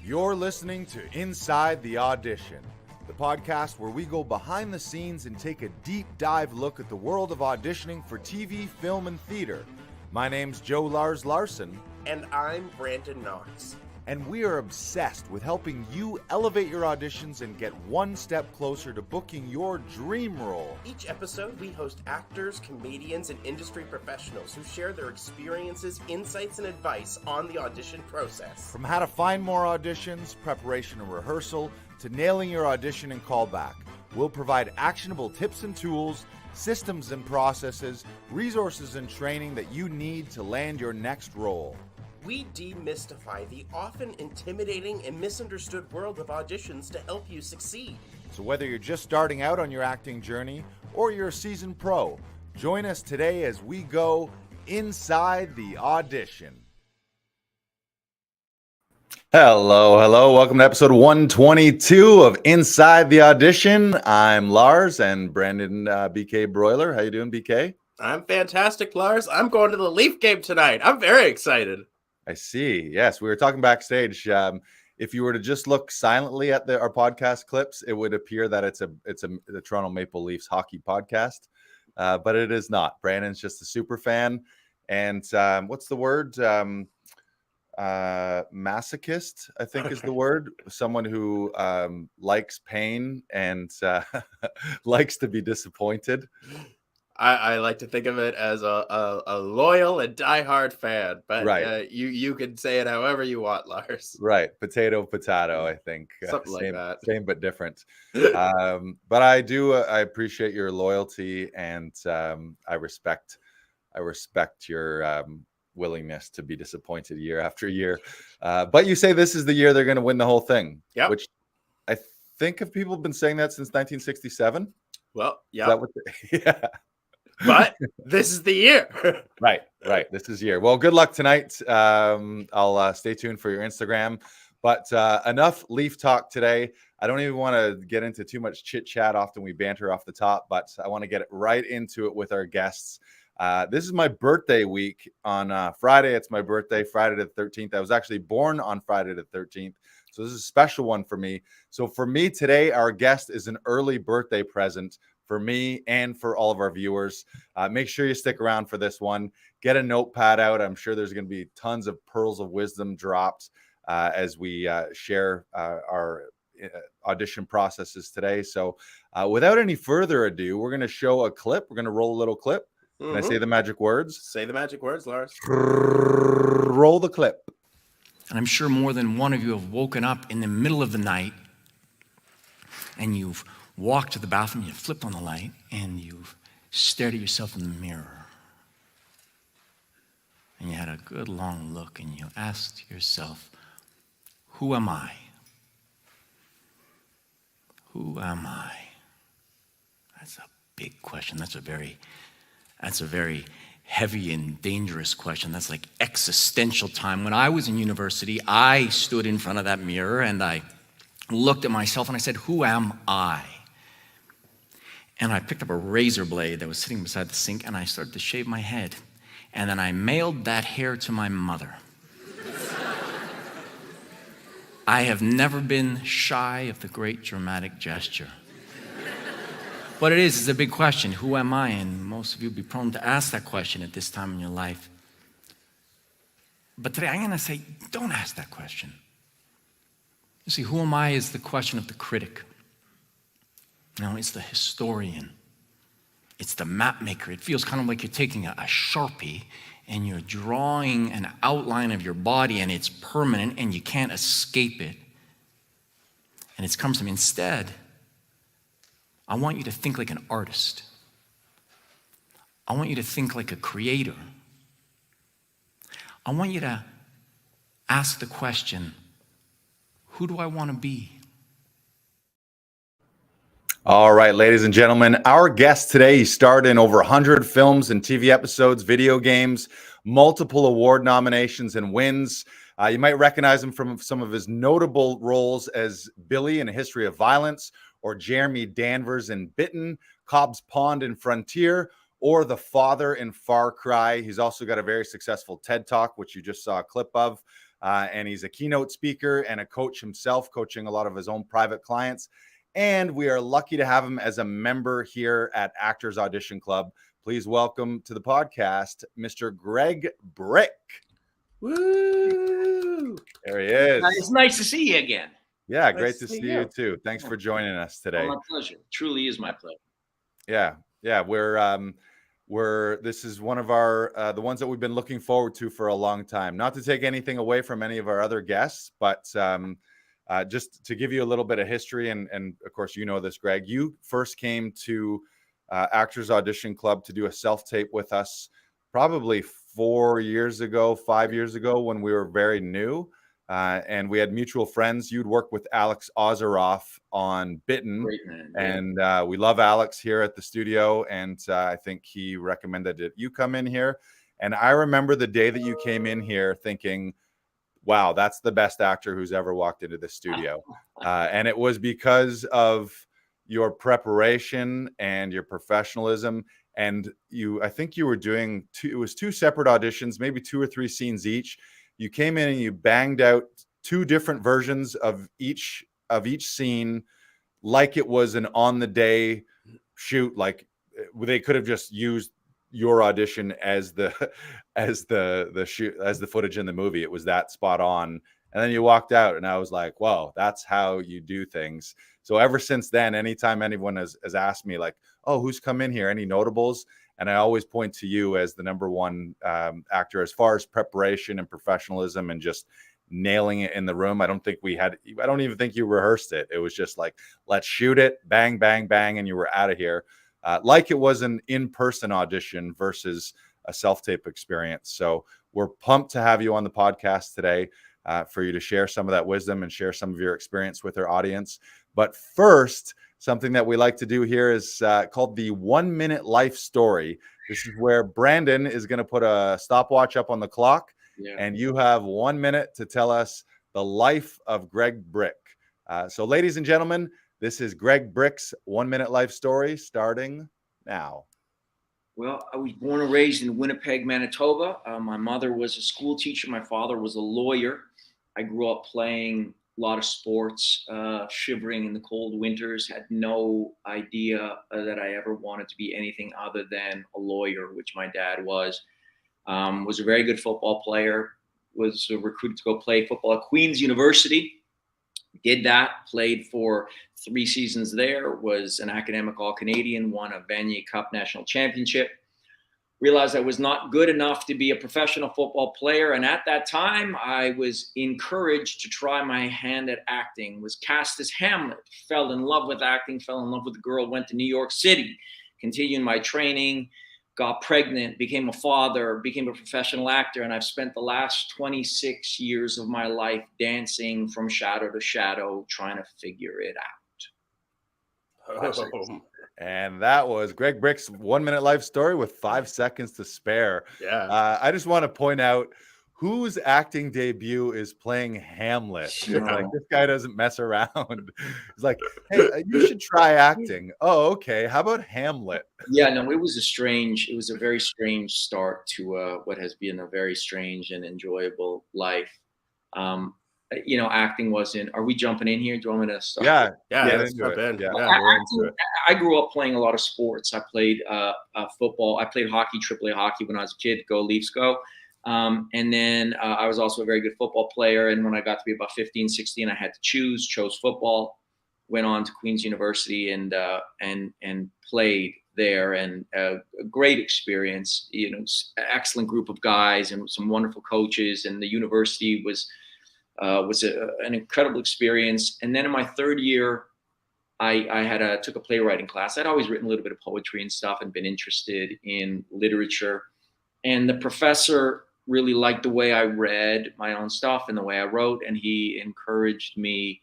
You're listening to Inside The Audition, the podcast where we go behind the scenes and take a deep dive look at the world of auditioning for TV, film, and theater. My name's Joe Lars Larson. And I'm Brandon Knox. And we are obsessed with helping you elevate your auditions and get one step closer to booking your dream role. Each episode, we host actors, comedians, and industry professionals who share their experiences, insights, and advice on the audition process. From how to find more auditions, preparation and rehearsal, to nailing your audition and callback, we'll provide actionable tips and tools, systems and processes, resources and training that you need to land your next role. We demystify the often intimidating and misunderstood world of auditions to help you succeed. So whether you're just starting out on your acting journey or you're a seasoned pro, join us today as we go inside the audition. Hello. Welcome to episode 122 of Inside the Audition. I'm Lars and Brandon BK Broiler. How you doing, BK? I'm fantastic, Lars. I'm going to the Leaf game tonight. I'm very excited. I see. Yes, we were talking backstage. If you were to just look silently at our podcast clips, it would appear that it's the Toronto Maple Leafs hockey podcast, but it is not. Brandon's just a super fan, and what's the word? Masochist, I think, is the word. Someone who likes pain and likes to be disappointed. I like to think of it as a loyal and diehard fan, but right. You can say it however you want, Lars. Right, potato, I think. Something like that. Same but different. But I appreciate your loyalty, and I respect your willingness to be disappointed year after year. But you say this is the year they're going to win the whole thing. Yeah. Which I think have people been saying that since 1967? Well, yeah. Yeah. But this is the year. Right. This is year. Well, good luck tonight. I'll stay tuned for your Instagram. But enough Leaf talk today. I don't even want to get into too much chit chat. Often we banter off the top, but I want to get right into it with our guests. This is my birthday week on Friday. It's my birthday, Friday the 13th. I was actually born on Friday the 13th. So this is a special one for me. So for me today, our guest is an early birthday present for me and for all of our viewers. Make sure you stick around for this one. Get a notepad out. I'm sure there's going to be tons of pearls of wisdom dropped as we share our audition processes today. So without any further ado, we're going to show a clip. We're going to roll a little clip. Can I say the magic words? Say the magic words, Lars. Roll the clip. And I'm sure more than one of you have woken up in the middle of the night and you've walked to the bathroom, you flipped on the light, and you've stared at yourself in the mirror. And you had a good long look, and you asked yourself, who am I? Who am I? That's a big question. That's a very heavy and dangerous question. That's like existential time. When I was in university, I stood in front of that mirror, and I looked at myself, and I said, who am I? And I picked up a razor blade that was sitting beside the sink, and I started to shave my head. And then I mailed that hair to my mother. I have never been shy of the great dramatic gesture. But it's a big question. Who am I? And most of you will be prone to ask that question at this time in your life. But today I'm going to say, don't ask that question. You see, who am I is the question of the critic. No, it's the historian. It's the map maker. It feels kind of like you're taking a Sharpie and you're drawing an outline of your body, and it's permanent and you can't escape it. And it's cumbersome. Instead, I want you to think like an artist. I want you to think like a creator. I want you to ask the question, who do I want to be? All right, ladies and gentlemen, our guest today, he starred in over 100 films and TV episodes, video games, multiple award nominations and wins. You might recognize him from some of his notable roles as Billy in A History of Violence, or Jeremy Danvers in Bitten, Cobb's Pond in Frontier, or the father in Far Cry. He's also got a very successful TED Talk, which you just saw a clip of. and he's a keynote speaker and a coach himself, coaching a lot of his own private clients. And we are lucky to have him as a member here at Actors Audition Club. Please welcome to the podcast, Mr. Greg Bryk. Woo! There he is. It's nice to see you again. Yeah, Nice great to to see see you. you too. Thanks for joining us today. Oh, my pleasure. Truly is my pleasure. Yeah, we're this is one of our the ones that we've been looking forward to for a long time. Not to take anything away from any of our other guests, but just to give you a little bit of history, and of course you know this, Greg. You first came to Actors Audition Club to do a self-tape with us probably 5 years ago, when we were very new. And we had mutual friends. You'd worked with Alex Ozeroff on Bitten. Great man. And we love Alex here at the studio. And I think he recommended that you come in here. And I remember the day that you came in here thinking, wow, that's the best actor who's ever walked into the studio. And it was because of your preparation and your professionalism. And I think you were doing two separate auditions, maybe 2 or 3 scenes each. You came in and you banged out 2 different versions of each scene, like it was an on the day shoot. Like they could have just used your audition as the footage in the movie. It was that spot on. And then you walked out, and I was like, "Whoa, that's how you do things." So ever since then, anytime anyone has asked me, like, "Oh, who's come in here? Any notables?" And I always point to you as the number one actor as far as preparation and professionalism and just nailing it in the room. I don't even think you rehearsed it. It was just like, let's shoot it, bang, bang, bang, and you were out of here. Like it was an in-person audition versus a self-tape experience. So we're pumped to have you on the podcast today for you to share some of that wisdom and share some of your experience with our audience. But first, something that we like to do here is called the 1 minute life story. This is where Brandon is going to put a stopwatch up on the clock, and you have 1 minute to tell us the life of Greg Bryk. So ladies and gentlemen, this is Greg Bryk's 1 minute life story starting now. Well, I was born and raised in Winnipeg, Manitoba. My mother was a school teacher. My father was a lawyer. I grew up playing a lot of sports, shivering in the cold winters, had no idea that I ever wanted to be anything other than a lawyer, which my dad was a very good football player, was recruited to go play football at Queen's University. Did that, played for 3 seasons there, was an academic All-Canadian, won a Vanier Cup national championship. Realized I was not good enough to be a professional football player. And at that time, I was encouraged to try my hand at acting, was cast as Hamlet, fell in love with acting, fell in love with the girl, went to New York City, continued my training, got pregnant, became a father, became a professional actor. And I've spent the last 26 years of my life dancing from shadow to shadow, trying to figure it out. Oh, And that was Greg Bryk's 1 minute life story with 5 seconds to spare. yeah. I just want to point out whose acting debut is playing Hamlet. Yeah. Like, this guy doesn't mess around. He's like, hey, you should try acting. Oh, okay. How about Hamlet? Yeah, no, it was a very strange start to what has been a very strange and enjoyable life. Acting wasn't. Are we jumping in here? Do you want me to start? Yeah, Get let's into jump it. in. Yeah. Yeah. Into it. I grew up playing a lot of sports. I played football. I played hockey, AAA hockey when I was a kid. Go Leafs, go. And then I was also a very good football player. And when I got to be about 15, 16, I had to chose football, went on to Queen's University and played there, and a great experience, excellent group of guys and some wonderful coaches. And the university was an incredible experience. And then in my 3rd year, I took a playwriting class. I'd always written a little bit of poetry and stuff and been interested in literature. And the professor really liked the way I read my own stuff and the way I wrote. And he encouraged me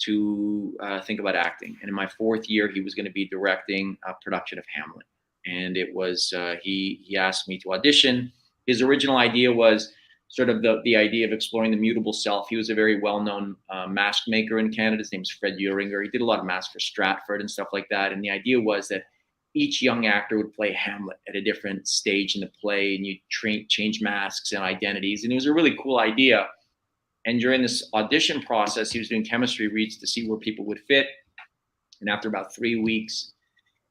to think about acting. And in my 4th year, he was going to be directing a production of Hamlet. And it was, he asked me to audition. His original idea was sort of the idea of exploring the mutable self. He was a very well-known mask maker in Canada. His name's Fred Uringer. He did a lot of masks for Stratford and stuff like that. And the idea was that each young actor would play Hamlet at a different stage in the play, and you change masks and identities. And it was a really cool idea. And during this audition process, he was doing chemistry reads to see where people would fit. And after about 3 weeks,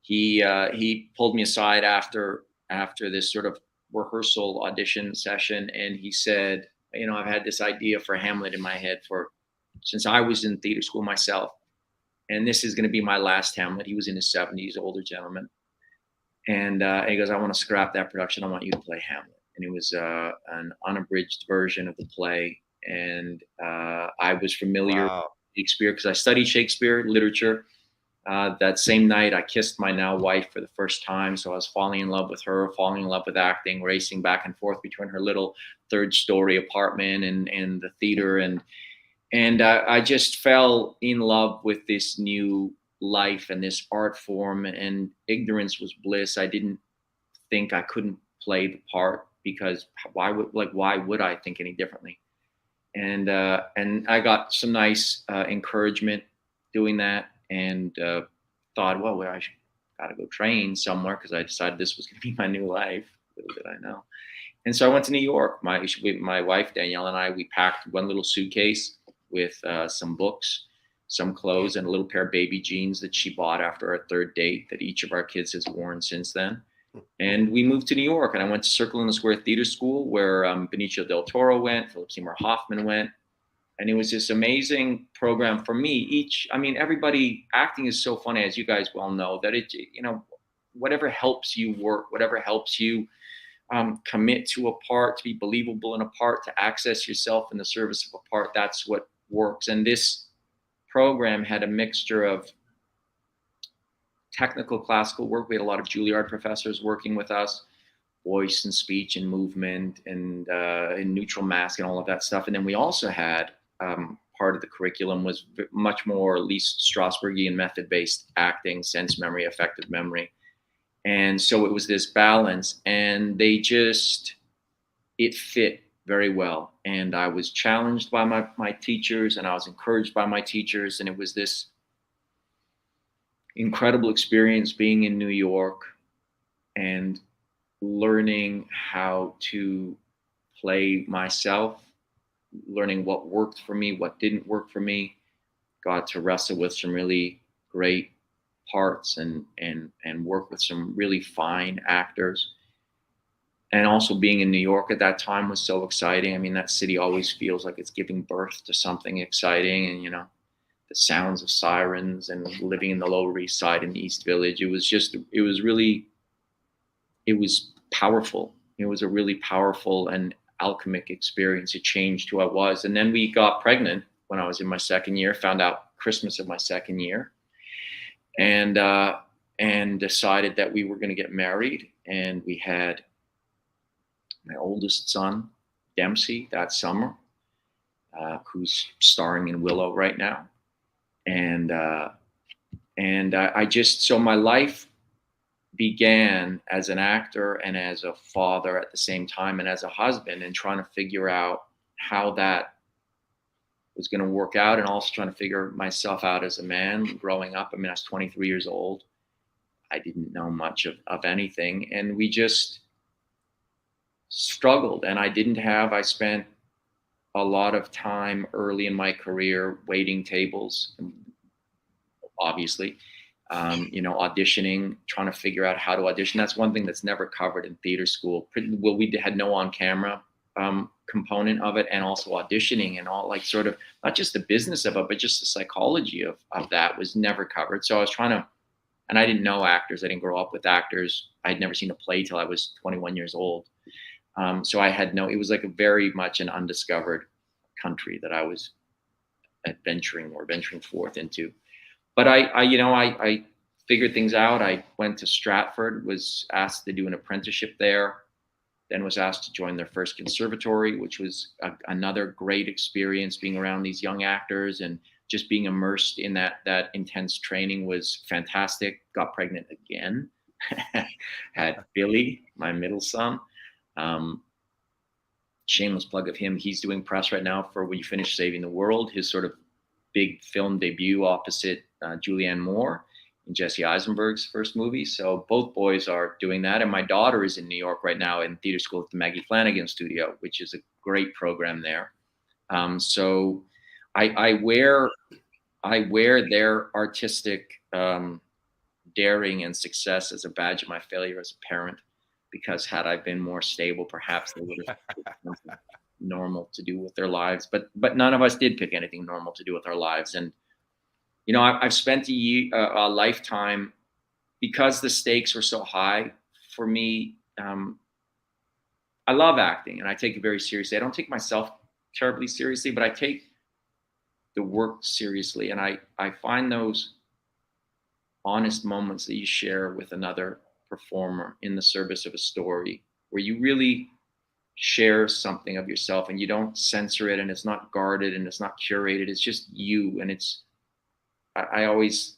he pulled me aside after this sort of rehearsal audition session, and he said, you know, I've had this idea for Hamlet in my head since I was in theater school myself, and this is going to be my last Hamlet. He was in his 70s, older gentleman, and he goes, I want to scrap that production. I want you to play Hamlet. And it was an unabridged version of the play, and I was familiar with Shakespeare because I studied Shakespeare literature. That same night, I kissed my now wife for the first time. So I was falling in love with her, falling in love with acting, racing back and forth between her little 3rd-story apartment and the theater. And I just fell in love with this new life and this art form, and ignorance was bliss. I didn't think I couldn't play the part, because why would I think any differently? And I got some nice encouragement doing that, and thought, well, I got to go train somewhere, because I decided this was going to be my new life. Little did I know. And so I went to New York. My wife Danielle and I, we packed one little suitcase with some books, some clothes, and a little pair of baby jeans that she bought after our 3rd date that each of our kids has worn since then. And we moved to New York, and I went to Circle in the Square Theater School, where Benicio del Toro went, Philip Seymour Hoffman went. And it was this amazing program for me. Everybody, acting is so funny, as you guys well know, that whatever helps you work, whatever helps you commit to a part, to be believable in a part, to access yourself in the service of a part, that's what works. And this program had a mixture of technical classical work. We had a lot of Juilliard professors working with us, voice and speech and movement and neutral mask and all of that stuff. And then we also had part of the curriculum was much more Lee Strasbergian method-based acting, sense memory, affective memory. And so it was this balance, and it fit very well. And I was challenged by my teachers, and I was encouraged by my teachers. And it was this incredible experience being in New York and learning how to play myself, learning what worked for me, what didn't work for me, got to wrestle with some really great parts and work with some really fine actors. And also being in New York at that time was so exciting. I mean, that city always feels like it's giving birth to something exciting. And, the sounds of sirens and living in the Lower East Side in the East Village, it was powerful. It was a really powerful and alchemic experience. It changed who I was. And then we got pregnant when I was in my 2nd year, found out Christmas of my 2nd year, and decided that we were going to get married. And we had my oldest son, Dempsey, that summer, who's starring in Willow right now. So my life began as an actor and as a father at the same time, and as a husband, and trying to figure out how that was going to work out, and also trying to figure myself out as a man growing up. I mean, I was 23 years old. I didn't know much of anything, and we just struggled. And I spent a lot of time early in my career waiting tables, obviously, auditioning, trying to figure out how to audition. That's one thing that's never covered in theater school. Well, we had no on-camera component of it, and also auditioning and all, like, sort of not just the business of it, but just the psychology of that was never covered. So I was trying to, and I didn't know actors. I didn't grow up with actors. I'd never seen a play till I was 21 years old. So it was like a very much an undiscovered country that I was venturing forth into. But I figured things out. I went to Stratford, was asked to do an apprenticeship there, then was asked to join their first conservatory, which was another great experience. Being around these young actors and just being immersed in that intense training was fantastic. Got pregnant again, had Billy, my middle son. Shameless plug of him. He's doing press right now for When You Finish Saving the World, his sort of big film debut opposite Julianne Moore in Jesse Eisenberg's first movie. So both boys are doing that. And my daughter is in New York right now in theater school at the Maggie Flanagan Studio, which is a great program there. So I wear their artistic daring and success as a badge of my failure as a parent, because had I been more stable, perhaps they would have picked something normal to do with their lives. But none of us did pick anything normal to do with our lives. And you know, I've spent a lifetime, because the stakes were so high for me. I love acting and I take it very seriously. I don't take myself terribly seriously, but I take the work seriously. And I find those honest moments that you share with another performer in the service of a story, where you really share something of yourself and you don't censor it, and it's not guarded and it's not curated. It's just you. And it's, I always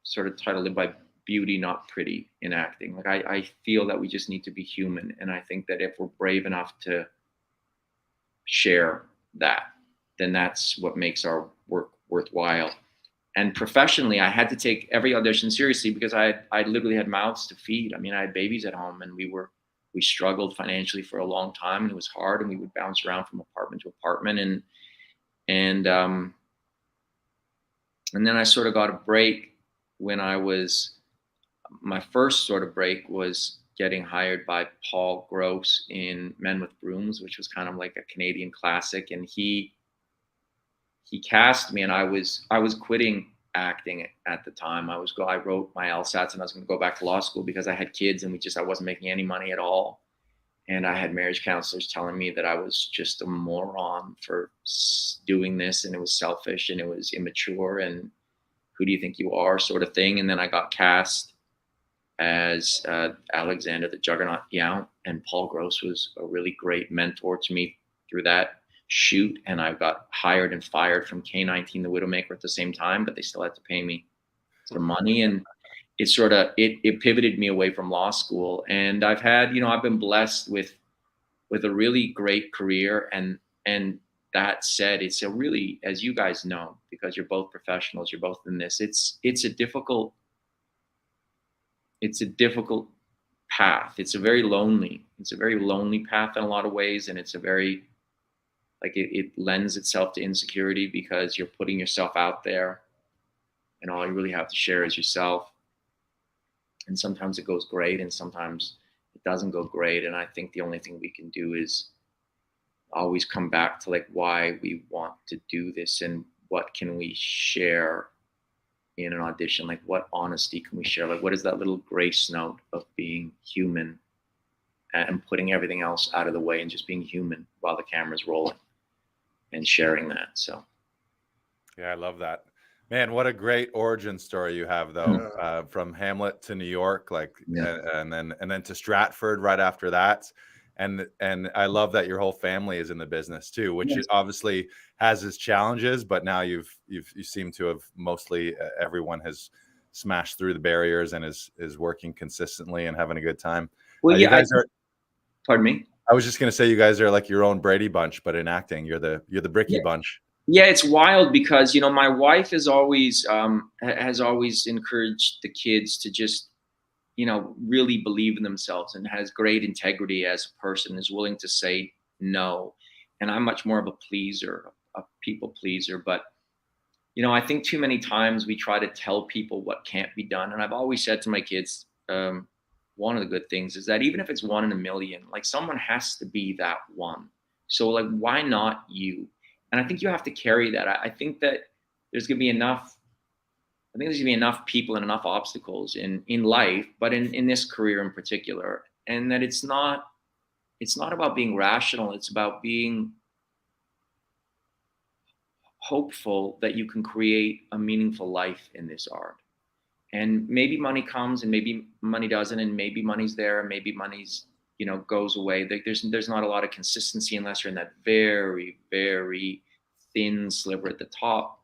sort of titled it by beauty, not pretty, in acting. Like I feel that we just need to be human. And I think that if we're brave enough to share that, then that's what makes our work worthwhile. And professionally, I had to take every audition seriously, because I literally had mouths to feed. I mean, I had babies at home, and we struggled financially for a long time, and it was hard, and we would bounce around from apartment to apartment. And then I sort of got a break when my first sort of break was getting hired by Paul Gross in Men with Brooms, which was kind of like a Canadian classic. And he cast me, and I was quitting acting at the time. I wrote my LSATs, and I was going to go back to law school because I had kids, and I wasn't making any money at all. And I had marriage counselors telling me that I was just a moron for doing this, and it was selfish and it was immature, and who do you think you are, sort of thing. And then I got cast as Alexander the Juggernaut Yount, and Paul Gross was a really great mentor to me through that shoot. And I got hired and fired from K-19 the Widowmaker at the same time, but they still had to pay me the money. And it sort of it pivoted me away from law school. And I've been blessed with a really great career. And that said, it's a really, as you guys know, because you're both professionals, you're both in this, it's a difficult path. It's a very lonely path in a lot of ways. And it's a very, like, it lends itself to insecurity, because you're putting yourself out there and all you really have to share is yourself. And sometimes it goes great, and sometimes it doesn't go great. And I think the only thing we can do is always come back to, like, why we want to do this, and what can we share in an audition. Like, what honesty can we share? Like, what is that little grace note of being human and putting everything else out of the way and just being human while the camera's rolling and sharing that. So yeah, I love that. Man, what a great origin story you have, though. From Hamlet to New York, like, Yeah. and then to Stratford right after that. And I love that your whole family is in the business too, which Yes. obviously has its challenges, but now you seem to have mostly everyone has smashed through the barriers and is working consistently and having a good time. Well, You guys are. Pardon me. I was just gonna say, you guys are like your own Brady Bunch, but in acting, you're the Bricky Bunch. Yeah, it's wild because, you know, my wife has always encouraged the kids to just, you know, really believe in themselves, and has great integrity as a person, is willing to say no. And I'm much more of a pleaser, a people pleaser. But, you know, I think too many times we try to tell people what can't be done. And I've always said to my kids, one of the good things is that even if it's 1 in a million, like, someone has to be that one. So, like, why not you? And I think you have to carry that. I think that there's going to be enough. I think there's going to be enough people and enough obstacles in life, but in this career in particular, and that it's not about being rational. It's about being hopeful that you can create a meaningful life in this art. And maybe money comes, and maybe money doesn't, and maybe money's there, and maybe money's, you know, goes away. There's not a lot of consistency unless you're in that very, very thin sliver at the top.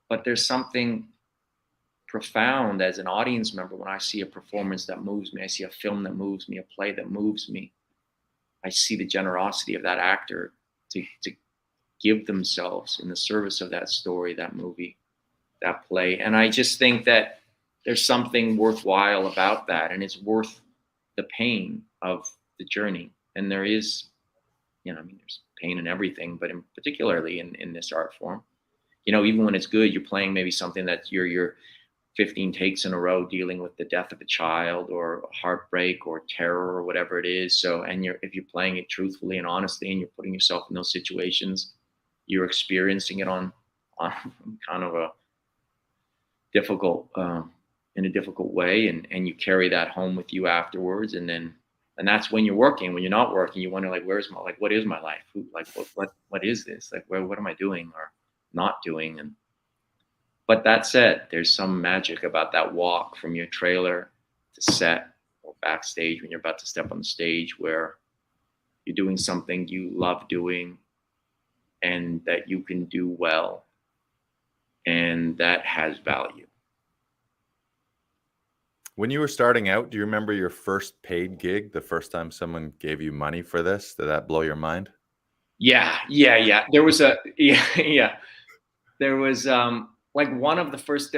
But there's something profound as an audience member when I see a performance that moves me. I see a film that moves me, a play that moves me. I see the generosity of that actor to give themselves in the service of that story, that movie, that play. And I just think that there's something worthwhile about that, and it's worth the pain of the journey. And there is you know, I mean, there's pain in everything, but particularly in this art form, you know, even when it's good, you're playing maybe something that you're 15 takes in a row dealing with the death of a child or heartbreak or terror or whatever it is. So, and if you're playing it truthfully and honestly, and you're putting yourself in those situations, you're experiencing it on kind of a difficult, in a difficult way. And you carry that home with you afterwards. And that's when you're working. When you're not working, you wonder, like, what is my life? What is this? Like, what am I doing or not doing? But that said, there's some magic about that walk from your trailer to set or backstage when you're about to step on the stage, where you're doing something you love doing and that you can do well, and that has value. When you were starting out, do you remember your first paid gig, the first time someone gave you money for this? Did that blow your mind? Yeah. There was There was like one of the first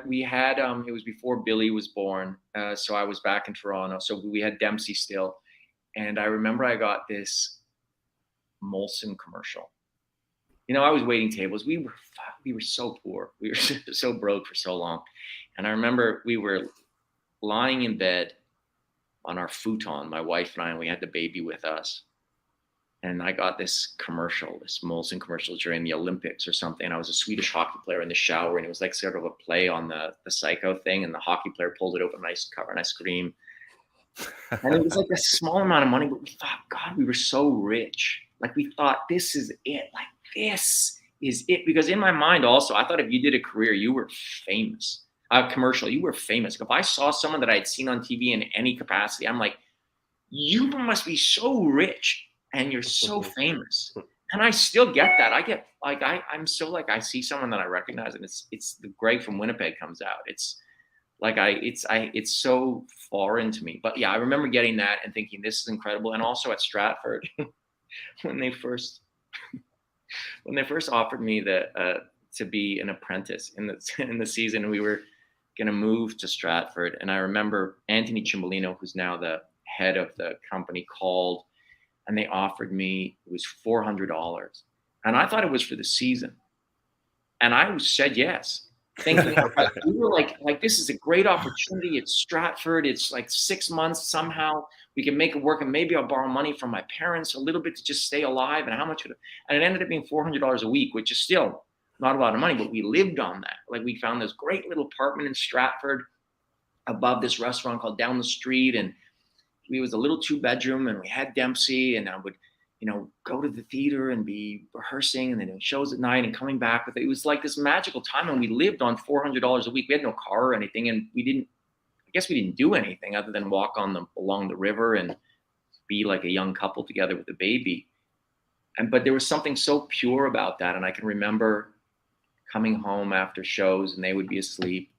we had it was before Billy was born, so I was back in Toronto, so we had Dempsey still, and I remember I got this Molson commercial. You know, I was waiting tables. We were so poor. We were so broke for so long, and I remember we were lying in bed on our futon, my wife and I, and we had the baby with us. And I got this commercial, this Molson commercial during the Olympics or something. I was a Swedish hockey player in the shower, and it was like sort of a play on the Psycho thing. And the hockey player pulled it open, nice cover, and I screamed. And it was like a small amount of money, but we thought, God, we were so rich. Like, we thought, this is it. Like, this is it. Because in my mind also, I thought if you did a career, you were famous. Commercial, you were famous. If I saw someone that I had seen on TV in any capacity, I'm like, you must be so rich. And you're so famous. And I still get that. I get like, I'm so like, I see someone that I recognize, and it's the Greg from Winnipeg comes out. It's like, it's so foreign to me. But yeah, I remember getting that and thinking, this is incredible. And also at Stratford, when they first offered me to be an apprentice in the season, we were going to move to Stratford. And I remember Anthony Cimbolino, who's now the head of the company, called, and they offered me, it was $400. And I thought it was for the season. And I said yes, thinking, we were like, this is a great opportunity. It's Stratford. It's like 6 months. Somehow we can make it work. And maybe I'll borrow money from my parents a little bit to just stay alive. And how much and it ended up being $400 a week, which is still not a lot of money, but we lived on that. Like, we found this great little apartment in Stratford above this restaurant called Down the Street. And it was a little 2-bedroom, and we had Dempsey, and I would, you know, go to the theater and be rehearsing and then doing shows at night and coming back with it. It was like this magical time, and we lived on $400 a week. We had no car or anything, and I guess we didn't do anything other than walk along the river and be like a young couple together with a baby. But there was something so pure about that. And I can remember coming home after shows, and they would be asleep,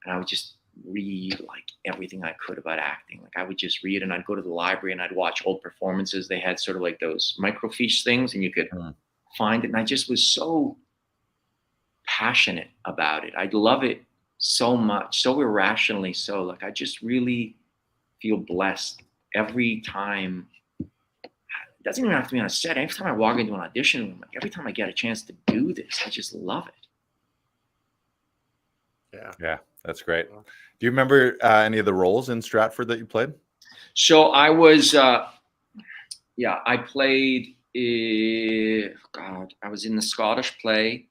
and I would just read like everything I could about acting. Like, I would just read, and I'd go to the library and I'd watch old performances. They had sort of like those microfiche things, and you could find it. And I just was so passionate about it. I'd love it so much, so irrationally so. Like, I just really feel blessed every time. It doesn't even have to be on a set. Every time I walk into an audition room, like, every time I get a chance to do this, I just love it. Yeah, that's great. Do you remember any of the roles in Stratford that you played? So I was, I played, I was in the Scottish play,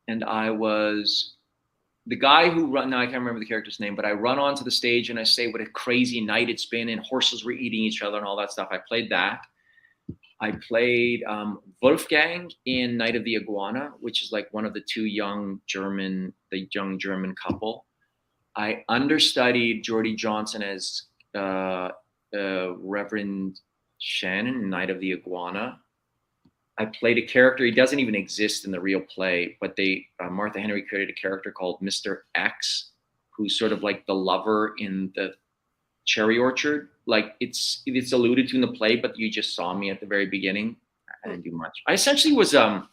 and I was the guy who now I can't remember the character's name, but I run onto the stage and I say what a crazy night it's been, and horses were eating each other and all that stuff. I played that. I played Wolfgang in Night of the Iguana, which is like one of the young German couple. I understudied Geordie Johnson as Reverend Shannon in Night of the Iguana. I played a character, he doesn't even exist in the real play, but Martha Henry created a character called Mr. X, who's sort of like the lover in the cherry orchard. Like, it's alluded to in the play, but you just saw me at the very beginning. I didn't do much. I essentially was a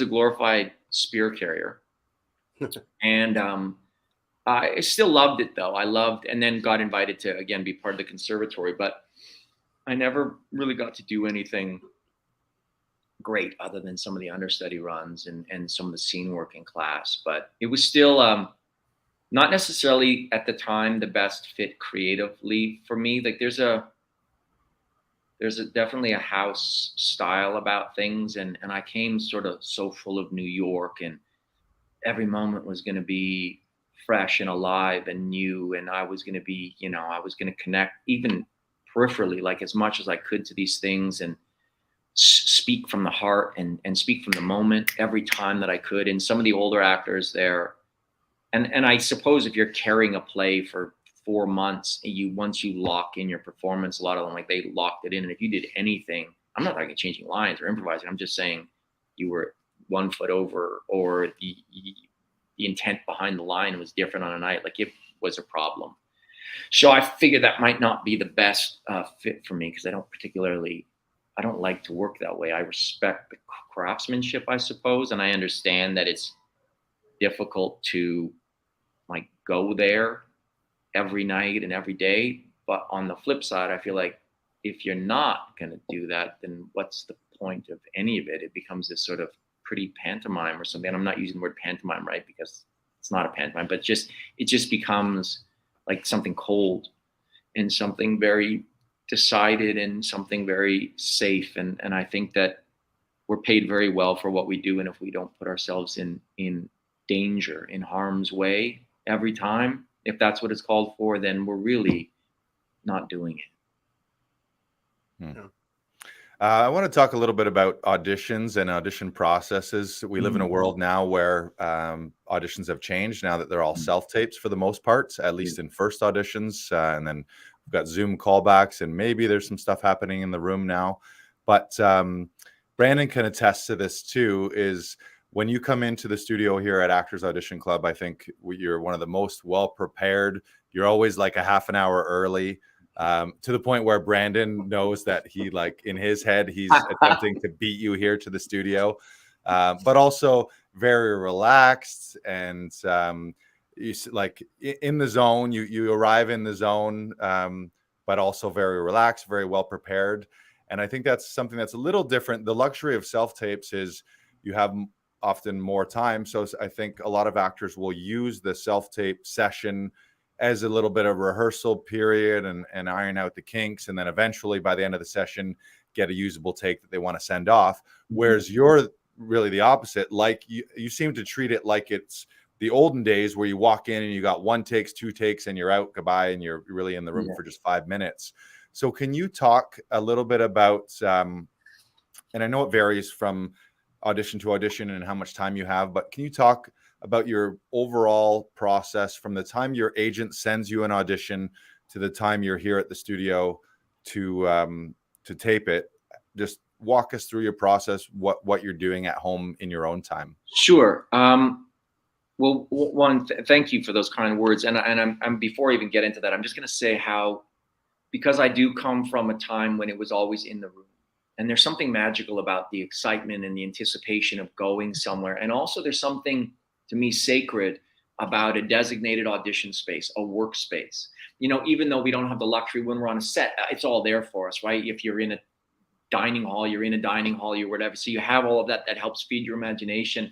glorified spear carrier. And I still loved it though. And then got invited to, again, be part of the conservatory. But I never really got to do anything great other than some of the understudy runs and some of the scene work in class. But it was still not necessarily at the time the best fit creatively for me. Like there's definitely a house style about things, and I came sort of so full of New York, and every moment was going to be fresh and alive and new, and I was going to be, I was going to connect even peripherally, like as much as I could to these things, and speak from the heart and speak from the moment every time that I could. And some of the older actors there, and I suppose if you're carrying a play for 4 months, once you lock in your performance, a lot of them, like, they locked it in. And if you did anything, I'm not talking changing lines or improvising, I'm just saying you were 1 foot over, or the intent behind the line was different on a night, like, it was a problem. So I figured that might not be the best fit for me, because I don't like to work that way. I respect the craftsmanship, I suppose, and I understand that it's difficult to, like, go there every night and every day. But on the flip side, I feel like if you're not going to do that, then what's the point of any of it? It becomes this sort of pretty pantomime or something. And I'm not using the word pantomime, right, because it's not a pantomime, but it just becomes like something cold and something very decided and something very safe. And I think that we're paid very well for what we do. And if we don't put ourselves in danger, in harm's way every time, if that's what it's called for, then we're really not doing it. I want to talk a little bit about auditions and audition processes. We live in a world now where auditions have changed, now that they're all self-tapes for the most part, at least in first auditions. And then we've got Zoom callbacks, and maybe there's some stuff happening in the room now. But Brandon can attest to this too, is when you come into the studio here at Actors Audition Club, I think you're one of the most well-prepared. You're always like a half an hour early, to the point where Brandon knows that he, like, in his head, he's attempting to beat you here to the studio, but also very relaxed and you like in the zone. You arrive in the zone, but also very relaxed, very well prepared. And I think that's something that's a little different. The luxury of self-tapes is you have often more time. So I think a lot of actors will use the self-tape session as a little bit of rehearsal period and iron out the kinks. And then eventually by the end of the session, get a usable take that they want to send off. Whereas you're really the opposite. Like you seem to treat it like it's the olden days where you walk in and you got 1 takes, 2 takes, and you're out, goodbye. And you're really in the room for just 5 minutes. So can you talk a little bit about, and I know it varies from audition to audition and how much time you have, but can you talk about your overall process from the time your agent sends you an audition to the time you're here at the studio to tape it? Just walk us through your process, what you're doing at home in your own time. Sure. Well, one, thank you for those kind words. And I'm before I even get into that, I'm just going to say how, because I do come from a time when it was always in the room. And there's something magical about the excitement and the anticipation of going somewhere. And also there's something, to me, sacred about a designated audition space, a workspace. Even though we don't have the luxury when we're on a set, it's all there for us, right? If you're in a dining hall, you're in a dining hall, you're whatever. So you have all of that helps feed your imagination.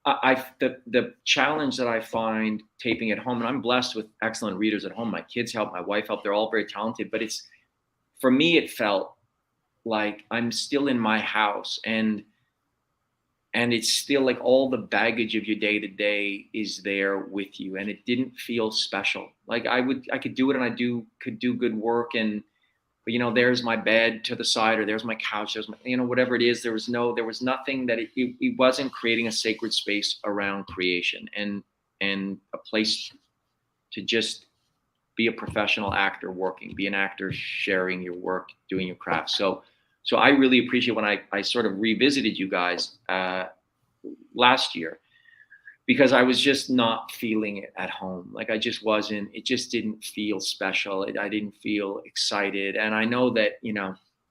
The challenge that I find taping at home, and I'm blessed with excellent readers at home. My kids help, my wife help, they're all very talented. But for me, it felt like I'm still in my house, and it's still like all the baggage of your day to day is there with you, and it didn't feel special. Like I could do it, and could do good work, but there's my bed to the side, or there's my couch, there's my, whatever it is. There was nothing that it wasn't creating a sacred space around creation and a place to just be a professional actor working, be an actor sharing your work, doing your craft. So I really appreciate when I sort of revisited you guys last year, because I was just not feeling it at home. Like I just wasn't, it just didn't feel special. I didn't feel excited. And I know that,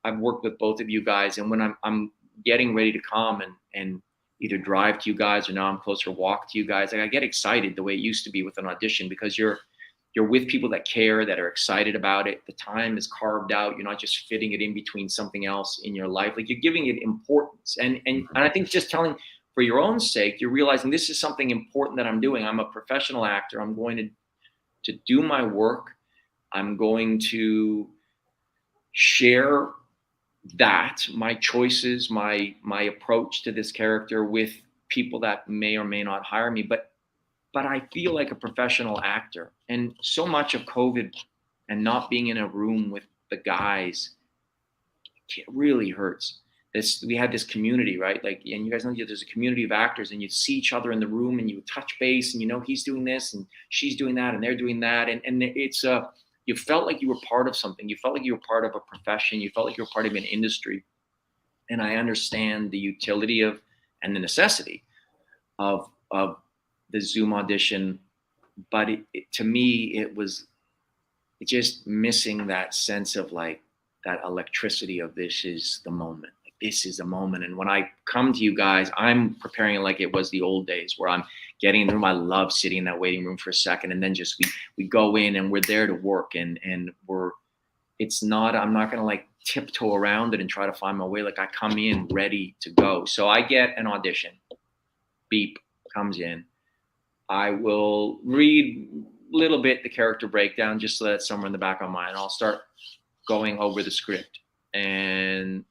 I've worked with both of you guys, and when I'm getting ready to come and either drive to you guys, or now I'm closer to walk to you guys, like I get excited the way it used to be with an audition, because you're you're with people that care, that are excited about it. The time is carved out. You're not just fitting it in between something else in your life. Like, you're giving it importance. And I think just telling for your own sake, you're realizing this is something important that I'm doing. I'm a professional actor. I'm going to do my work. I'm going to share that, my choices, my approach to this character with people that may or may not hire me. But I feel like a professional actor. And so much of COVID and not being in a room with the guys, it really hurts. We had this community, right? Like, and you guys know there's a community of actors, and you see each other in the room, and you touch base, and you know he's doing this and she's doing that and they're doing that, and it's you felt like you were part of something. You felt like you were part of a profession. You felt like you were part of an industry. And I understand the utility of and the necessity of the Zoom audition, but to me it just missing that sense of like that electricity of this is the moment. This is a moment. And when I come to you guys, I'm preparing it like it was the old days, where I'm getting in the room. I love sitting in that waiting room for a second, and then just we go in and we're there to work, and it's not, I'm not going to like tiptoe around it and try to find my way. Like, I come in ready to go. So I get an audition, beep comes in. I will read a little bit the character breakdown, just so that's somewhere in the back of my mind. I'll start going over the script and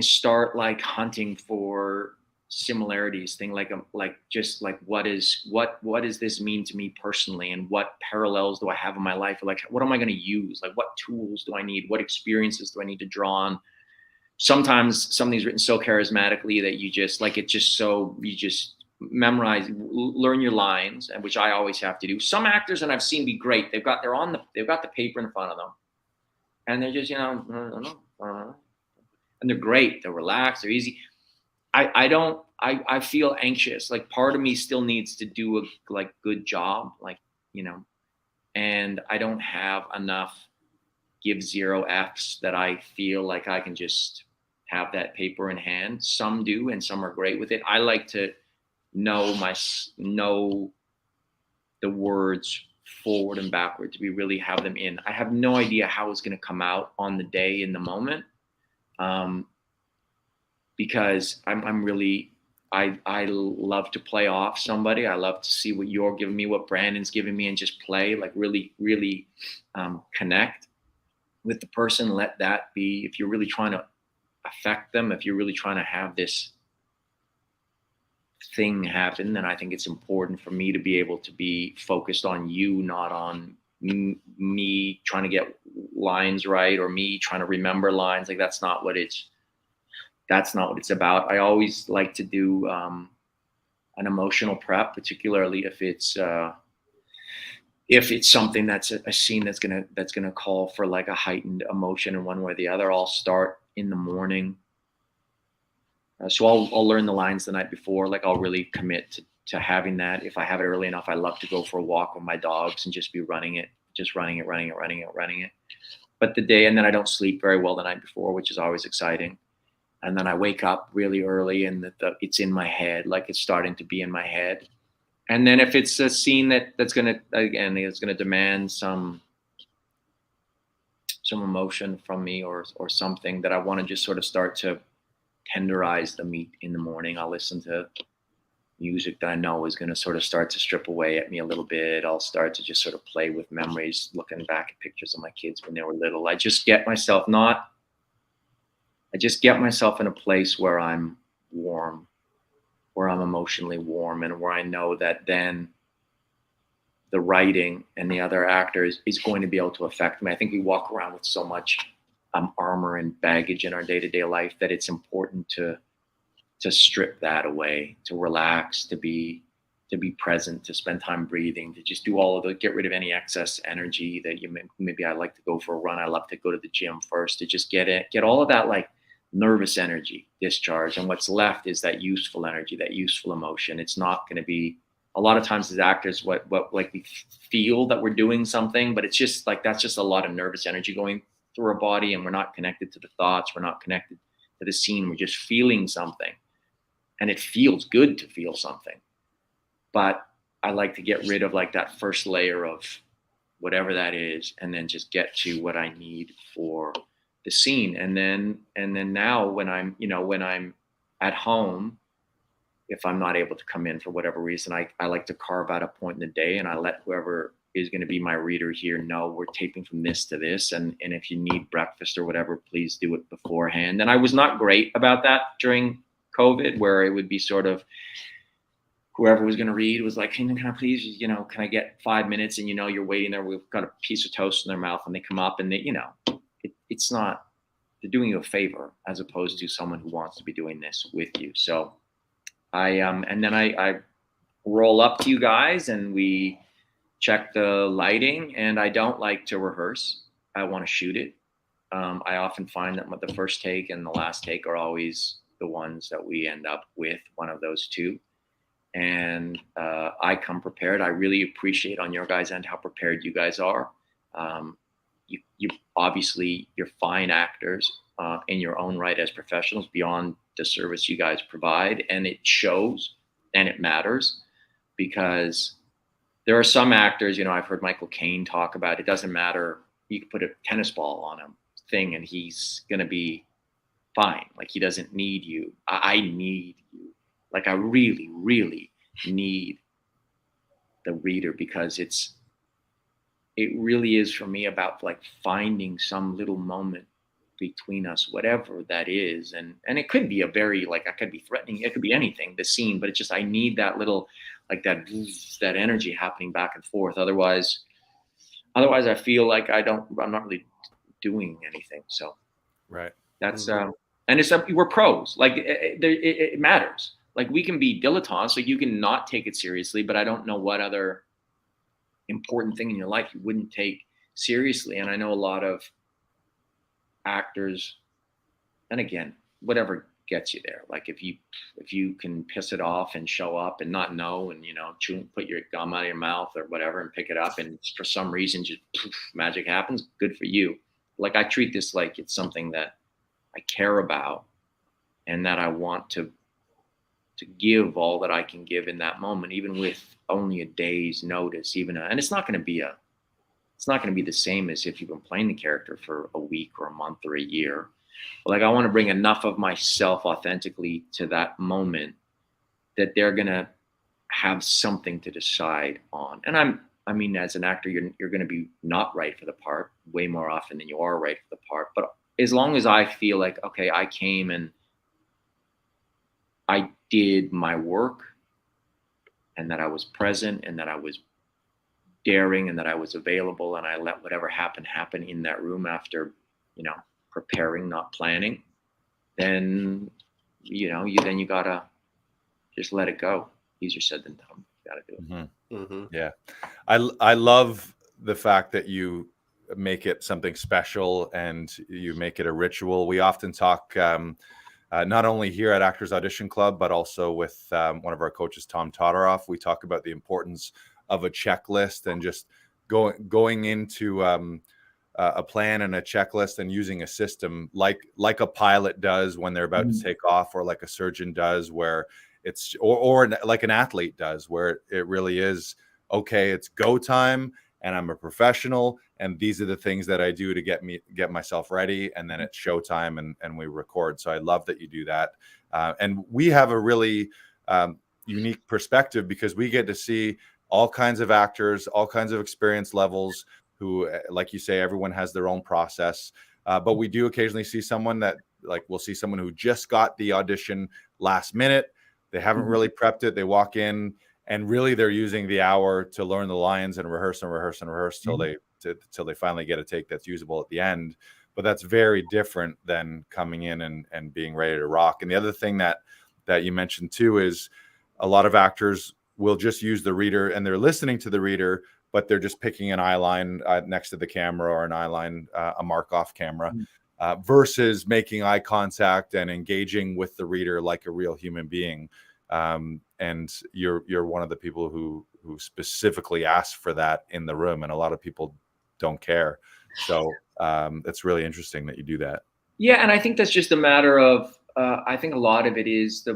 start like hunting for similarities, what does this mean to me personally, and what parallels do I have in my life? Like, what am I going to use? Like, what tools do I need? What experiences do I need to draw on? Sometimes something's written so charismatically that you just like it, you just memorize, learn your lines, and which I always have to do. Some actors, and I've seen, be great. They've got the paper in front of them, and they're just, and they're great. They're relaxed. They're easy. I feel anxious. Like, part of me still needs to do a good job, and I don't have enough give 0 Fs that I feel like I can just have that paper in hand. Some do, and some are great with it. I like to know the words forward and backward, to really have them in. I have no idea how it's going to come out on the day, in the moment. Because I love to play off somebody. I love to see what you're giving me, what Brandon's giving me, and just play, like, really connect with the person. Let that be, if you're really trying to affect them, if you're really trying to have this thing happen, then I think it's important for me to be able to be focused on you, not on me trying to get lines right, or me trying to remember lines. Like, that's not what it's about. I always like to do an emotional prep, particularly if it's something that's a scene that's gonna call for like a heightened emotion in one way or the other. I'll start in the morning. So I'll learn the lines the night before. Like, I'll really commit to having that. If I have it early enough, I love to go for a walk with my dogs and just be running it. But and then I don't sleep very well the night before, which is always exciting. And then I wake up really early, and it's in my head, like it's starting to be in my head. And then if it's a scene that's gonna demand some emotion from me, or something that I want to just sort of start to tenderize the meat in the morning, I'll listen to music that I know is going to sort of start to strip away at me a little bit. I'll start to just sort of play with memories, looking back at pictures of my kids when they were little. I just get myself in a place where I'm warm, where I'm emotionally warm, and where I know that then the writing and the other actors is going to be able to affect me. I think we walk around with so much armor and baggage in our day-to-day life that it's important to strip that away, to relax, to be present, to spend time breathing, to just do all of it, get rid of any excess energy that maybe I like to go for a run. I love to go to the gym first, to just get all of that like nervous energy discharge. And what's left is that useful energy, that useful emotion. It's not going to be, a lot of times as actors, what like we feel that we're doing something, but it's just like, that's just a lot of nervous energy going through our body, and we're not connected to the thoughts. We're not connected to the scene. We're just feeling something, and it feels good to feel something. But I like to get rid of like that first layer of whatever that is, and then just get to what I need for the scene. And then now when I'm at home, if I'm not able to come in for whatever reason, I like to carve out a point in the day, and I let whoever is going to be my reader here know we're taping from this to this. And if you need breakfast or whatever, please do it beforehand. And I was not great about that during COVID, where it would be sort of whoever was going to read was like, can I please, can I get 5 minutes? And, you're waiting there. We've got a piece of toast in their mouth, and they come up and they, it's not, they're doing you a favor as opposed to someone who wants to be doing this with you. So and then I roll up to you guys and we check the lighting, and I don't like to rehearse. I want to shoot it. I often find that the first take and the last take are always the ones that we end up with, one of those two. And I come prepared. I really appreciate on your guys' end how prepared you guys are. You obviously, you're fine actors in your own right as professionals beyond the service you guys provide, and it shows and it matters, because there are some actors, I've heard Michael Caine talk about, it doesn't matter, you can put a tennis ball on him thing and he's going to be fine. Like, he doesn't need you. I need you. Like, I really, really need the reader, because it really is for me about like finding some little moment between us, whatever that is. And it could be a very, like, I could be threatening, it could be anything, the scene, but it's just, I need that little, like that energy happening back and forth. Otherwise I feel like I'm not really doing anything. So right. That's, and it's, we're pros, like it matters. Like, we can be dilettantes, so you can not take it seriously, but I don't know what other important thing in your life you wouldn't take seriously. And I know a lot of actors, and again, whatever gets you there, like if you can piss it off and show up and not know, and put your gum out of your mouth or whatever and pick it up, and for some reason just magic happens, good for you. Like, I treat this like it's something that I care about and that I want to give all that I can give in that moment, even with only a day's notice, and it's not going to be the same as if you've been playing the character for a week or a month or a year. But like, I want to bring enough of myself authentically to that moment that they're going to have something to decide on. And as an actor, you're going to be not right for the part way more often than you are right for the part. But as long as I feel like, okay, I came and I did my work, and that I was present, and that I was daring, and that I was available, and I let whatever happen in that room after, preparing, not planning, then, you gotta just let it go. Easier said than done. You gotta do it. Mm-hmm. Mm-hmm. Yeah. I love the fact that you make it something special and you make it a ritual. We often talk, not only here at Actors Audition Club, but also with one of our coaches, Tom Todoroff. We talk about the importance of a checklist and just going into a plan and a checklist, and using a system like a pilot does when they're about to take off, or like a surgeon does, where it's or like an athlete does, where it really is, okay, it's go time, and I'm a professional, and these are the things that I do to get myself ready, and then it's showtime, and we record. So I love that you do that, and we have a really unique perspective, because we get to see all kinds of actors, all kinds of experience levels, who, like you say, everyone has their own process, but we do occasionally see someone that, like, we'll see someone who just got the audition last minute. They haven't really prepped it. They walk in, and really they're using the hour to learn the lines and rehearse till they finally get a take that's usable at the end. But that's very different than coming in and being ready to rock. And the other thing that you mentioned too is a lot of actors will just use the reader, and they're listening to the reader, but they're just picking an eye line next to the camera, or an eye line, a mark off camera, versus making eye contact and engaging with the reader like a real human being. And you're one of the people who specifically asked for that in the room, and a lot of people don't care. So it's really interesting that you do that. Yeah, and I think that's just a matter of I think a lot of it is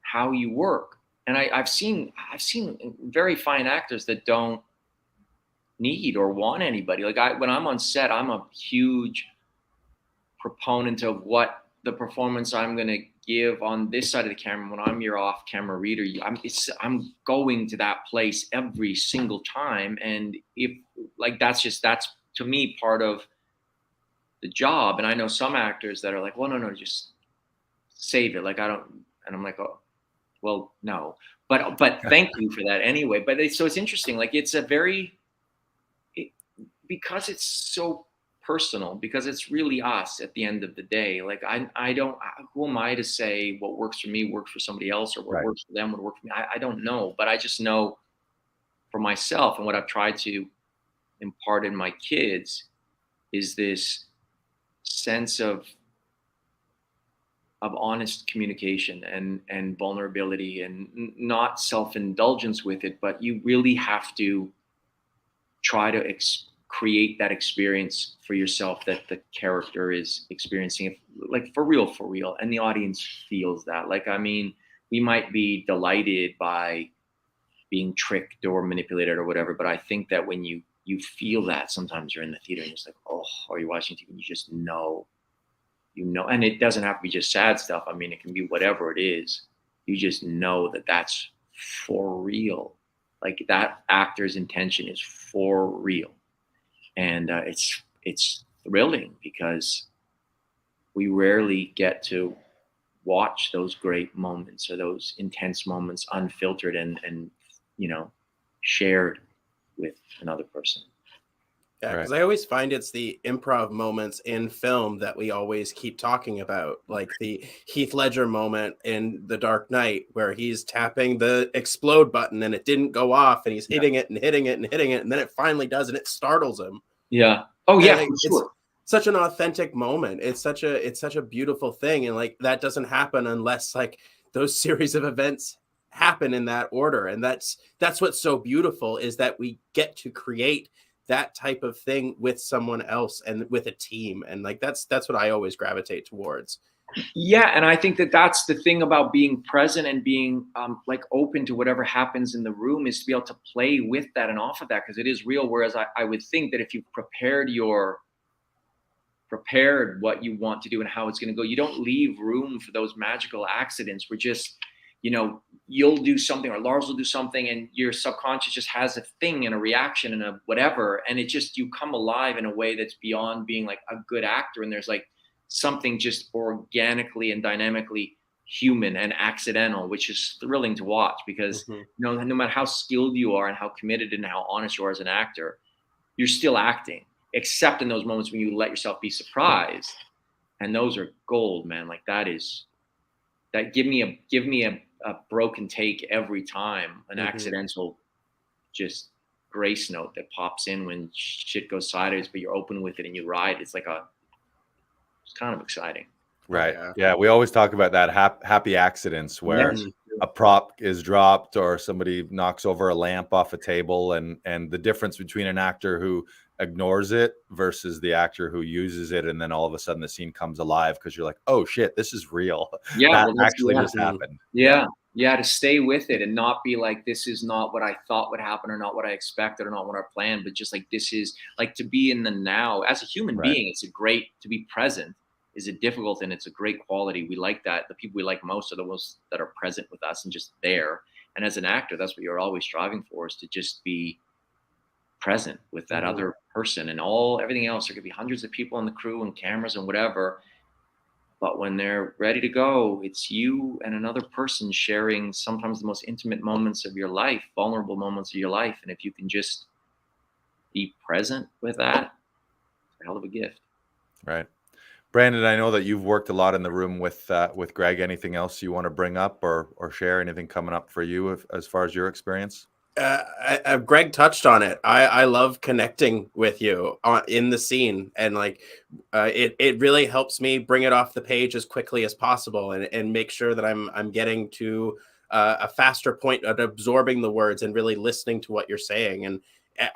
how you work. And I've seen very fine actors that don't need or want anybody. Like when I'm on set, I'm a huge proponent of what the performance I'm going to give on this side of the camera. When I'm your off camera reader, I'm going to that place every single time. And if like, that's to me part of the job. And I know some actors that are like, well, no, just save it. Like, I don't, and I'm like, oh, well, no, but thank you for that anyway. But so it's interesting. Like it's because it's so personal, because it's really us at the end of the day. Like I don't, who am I to say what works for me works for somebody else, or what works for them would work for me? I don't know, but I just know for myself, and what I've tried to impart in my kids is this sense of honest communication and vulnerability, and not self-indulgence with it, but you really have to try to create that experience for yourself that the character is experiencing it, like for real, and the audience feels that. Like, I mean, we might be delighted by being tricked or manipulated or whatever, but I think that when you feel that, sometimes you're in the theater and it's like, oh, are you watching TV and you just know, and it doesn't have to be just sad stuff. I mean, it can be whatever it is. You just know that that's for real. Like that actor's intention is for real. And it's thrilling, because we rarely get to watch those great moments or those intense moments unfiltered and shared with another person. Yeah, because I always find it's the improv moments in film that we always keep talking about, like the Heath Ledger moment in The Dark Knight, where he's tapping the explode button and it didn't go off, and he's hitting it and hitting it and hitting it, and then it finally does, and it startles him. Yeah. Oh yeah, for sure. It's such an authentic moment. It's such a beautiful thing, and like that doesn't happen unless like those series of events happen in that order, and that's what's so beautiful, is that we get to create that type of thing with someone else and with a team. And like that's what I always gravitate towards. Yeah, and I think that that's the thing about being present and being like open to whatever happens in the room, is to be able to play with that and off of that, because it is real. Whereas I would think that if you prepared what you want to do and how it's going to go, you don't leave room for those magical accidents where just, you'll do something or Lars will do something and your subconscious just has a thing and a reaction and a whatever. And it just, you come alive in a way that's beyond being like a good actor. And there's like something just organically and dynamically human and accidental, which is thrilling to watch, because no matter how skilled you are and how committed and how honest you are as an actor, you're still acting, except in those moments when you let yourself be surprised. And those are gold, man. Like that give me a broken take every time, an accidental just grace note that pops in when shit goes sideways, but you're open with it and you ride. It's kind of exciting. Right. Yeah. We always talk about that happy accidents where a prop is dropped or somebody knocks over a lamp off a table, and the difference between an actor who ignores it versus the actor who uses it, and then all of a sudden the scene comes alive because you're like, oh shit, this is real. Yeah, that actually just happened. Yeah, to stay with it and not be like, this is not what I thought would happen, or not what I expected, or not what I planned, but just like, this is like, to be in the now as a human being. It's a great, to be present is a difficult, and it's a great quality. We like that. The people we like most are the ones that are present with us and just there. And as an actor, that's what you're always striving for, is to just be present with that other person. And everything else, there could be hundreds of people on the crew and cameras and whatever, but when they're ready to go, it's you and another person sharing sometimes the most intimate moments of your life, vulnerable moments of your life. And if you can just be present with that, it's a hell of a gift. Right. Brandon, I know that you've worked a lot in the room with Greg. Anything else you want to bring up or share? Anything coming up for you as far as your experience? Greg touched on it. I love connecting with you in the scene, and like it really helps me bring it off the page as quickly as possible, and make sure that I'm getting to a faster point at absorbing the words and really listening to what you're saying. And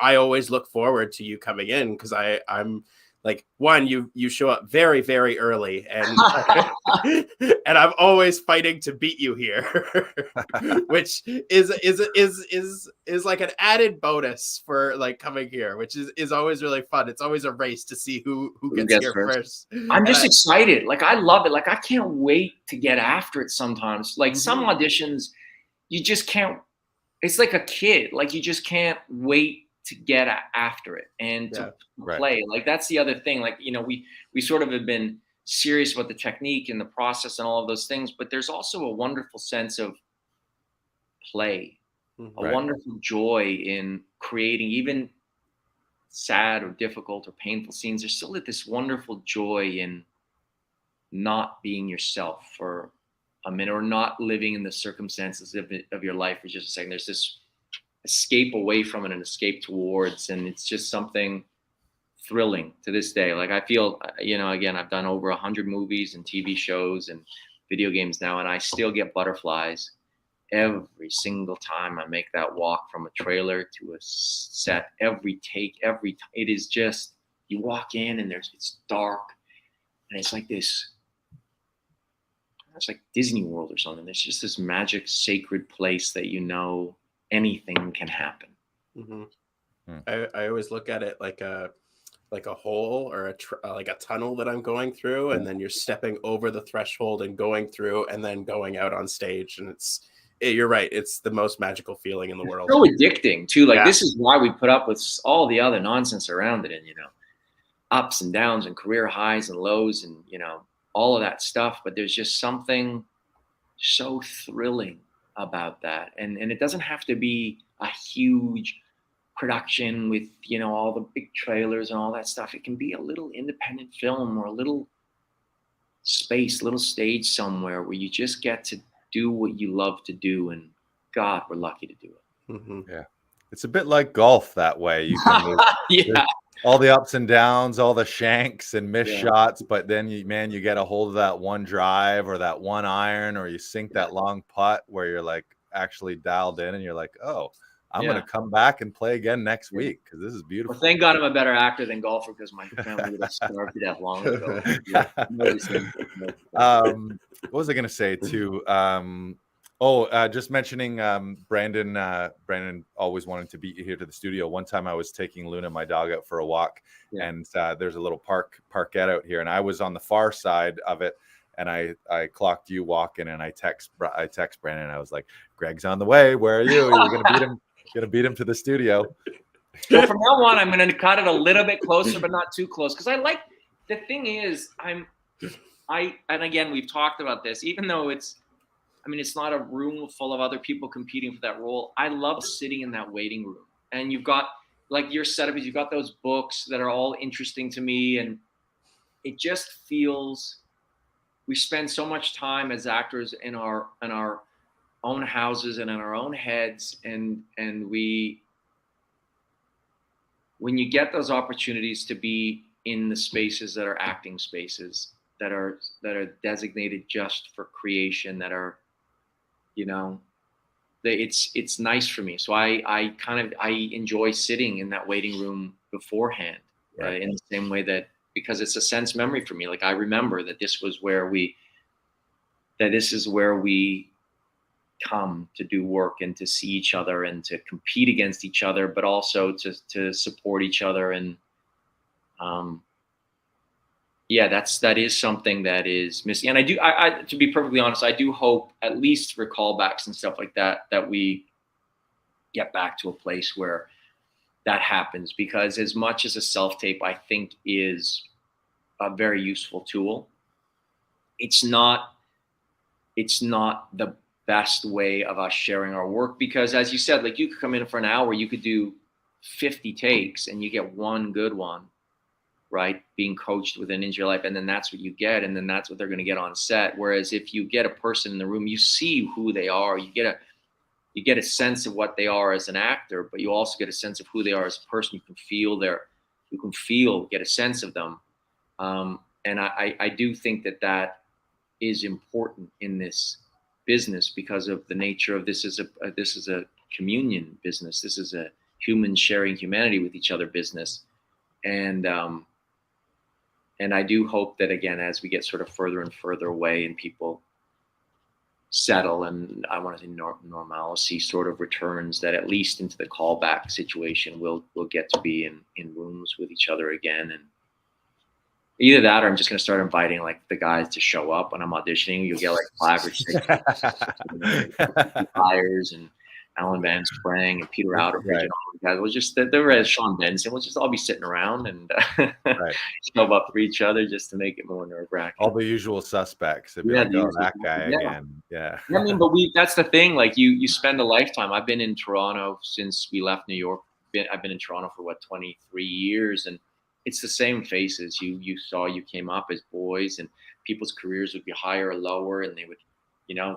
I always look forward to you coming in, because I'm like one, you show up very, very early, and and I'm always fighting to beat you here, which is like an added bonus for like coming here, which is always really fun. It's always a race to see who gets here first. I'm just excited. Like, I love it. Like, I can't wait to get after it sometimes. Like, some auditions, you just can't. It's like a kid. Like, you just can't wait to get after it and to play. Like, that's the other thing. Like, you know, we sort of have been serious about the technique and the process and all of those things, but there's also a wonderful sense of play, a wonderful joy in creating even sad or difficult or painful scenes. There's still this wonderful joy in not being yourself for a minute, or not living in the circumstances of your life for just a second. There's this escape away from it and escape towards, and it's just something thrilling to this day. Like, I feel, you know, again, I've done over 100 movies and TV shows and video games now, and I still get butterflies every single time I make that walk from a trailer to a set. Every take, it is just, you walk in and it's dark, and it's like this, it's like Disney World or something. There's just this magic, sacred place that, you know, anything can happen. I always look at it like a hole or like a tunnel that I'm going through, and then you're stepping over the threshold and going through, and then going out on stage, and you're right, it's the most magical feeling in the world. So addicting too. Like, this is why we put up with all the other nonsense around it, and, you know, ups and downs and career highs and lows and, you know, all of that stuff. But there's just something so thrilling about that, and it doesn't have to be a huge production with, you know, all the big trailers and all that stuff. It can be a little independent film or a little space, little stage somewhere where you just get to do what you love to do, and God, we're lucky to do it. Yeah, it's a bit like golf that way. You can all the ups and downs, all the shanks and missed shots, but then you get a hold of that one drive or that one iron, or you sink that long putt where you're like actually dialed in, and you're like, oh, I'm going to come back and play again next week because this is beautiful. Well, thank God I'm a better actor than golfer, because my family would have starved to death long ago. What was I going to say too? Just mentioning Brandon. Brandon always wanted to beat you here to the studio. One time I was taking Luna, my dog, out for a walk, and there's a little parkette out here, and I was on the far side of it, and I clocked you walking, and I text Brandon, and I was like, Greg's on the way. Where are you? You're gonna beat him to the studio. Well, from now on, I'm gonna cut it a little bit closer, but not too close, because I like. The thing is, and again, we've talked about this, even though it's not a room full of other people competing for that role. I love sitting in that waiting room, and you've got, like, your setup is, you've got those books that are all interesting to me, and it just feels, we spend so much time as actors in our own houses and in our own heads, and when you get those opportunities to be in the spaces that are acting spaces, that are designated just for creation, that are, you know, it's nice for me. So I enjoy sitting in that waiting room beforehand, in the same way that, because it's a sense memory for me. Like, I remember that this is where we come to do work and to see each other and to compete against each other, but also to support each other. And that is something that is missing. And I to be perfectly honest, I do hope, at least for callbacks and stuff like that, that we get back to a place where that happens, because as much as a self-tape, I think, is a very useful tool, it's not the best way of us sharing our work, because, as you said, like, you could come in for an hour, you could do 50 takes and you get one good one, right? Being coached within into your life, and then that's what you get, and then that's what they're going to get on set. Whereas if you get a person in the room, you see who they are, you get a sense of what they are as an actor, but you also get a sense of who they are as a person. You can get a sense of them. And I do think that is important in this business, because of the nature of this is a communion business. This is a human sharing humanity with each other business. And I do hope that, again, as we get sort of further and further away and people settle, and I want to say normalcy sort of returns, that at least into the callback situation, we'll get to be in rooms with each other again. And either that, or I'm just going to start inviting like the guys to show up when I'm auditioning. You'll get like 5 or 6 hires, and Alan Van Sprang and Peter Outerbridge, Right. and all the guys. We'll just, there was Sean Benson. We'll just all be sitting around and Right. show up for each other just to make it more nerve-wracking. All the usual suspects. It'd be Yeah, like, the oh, usual- that guy yeah. again. Yeah. I mean, but that's the thing. Like you spend a lifetime. I've been in Toronto since we left New York. I've been in Toronto for 23 years, and it's the same faces you saw. You came up as boys, and people's careers would be higher or lower, and they would,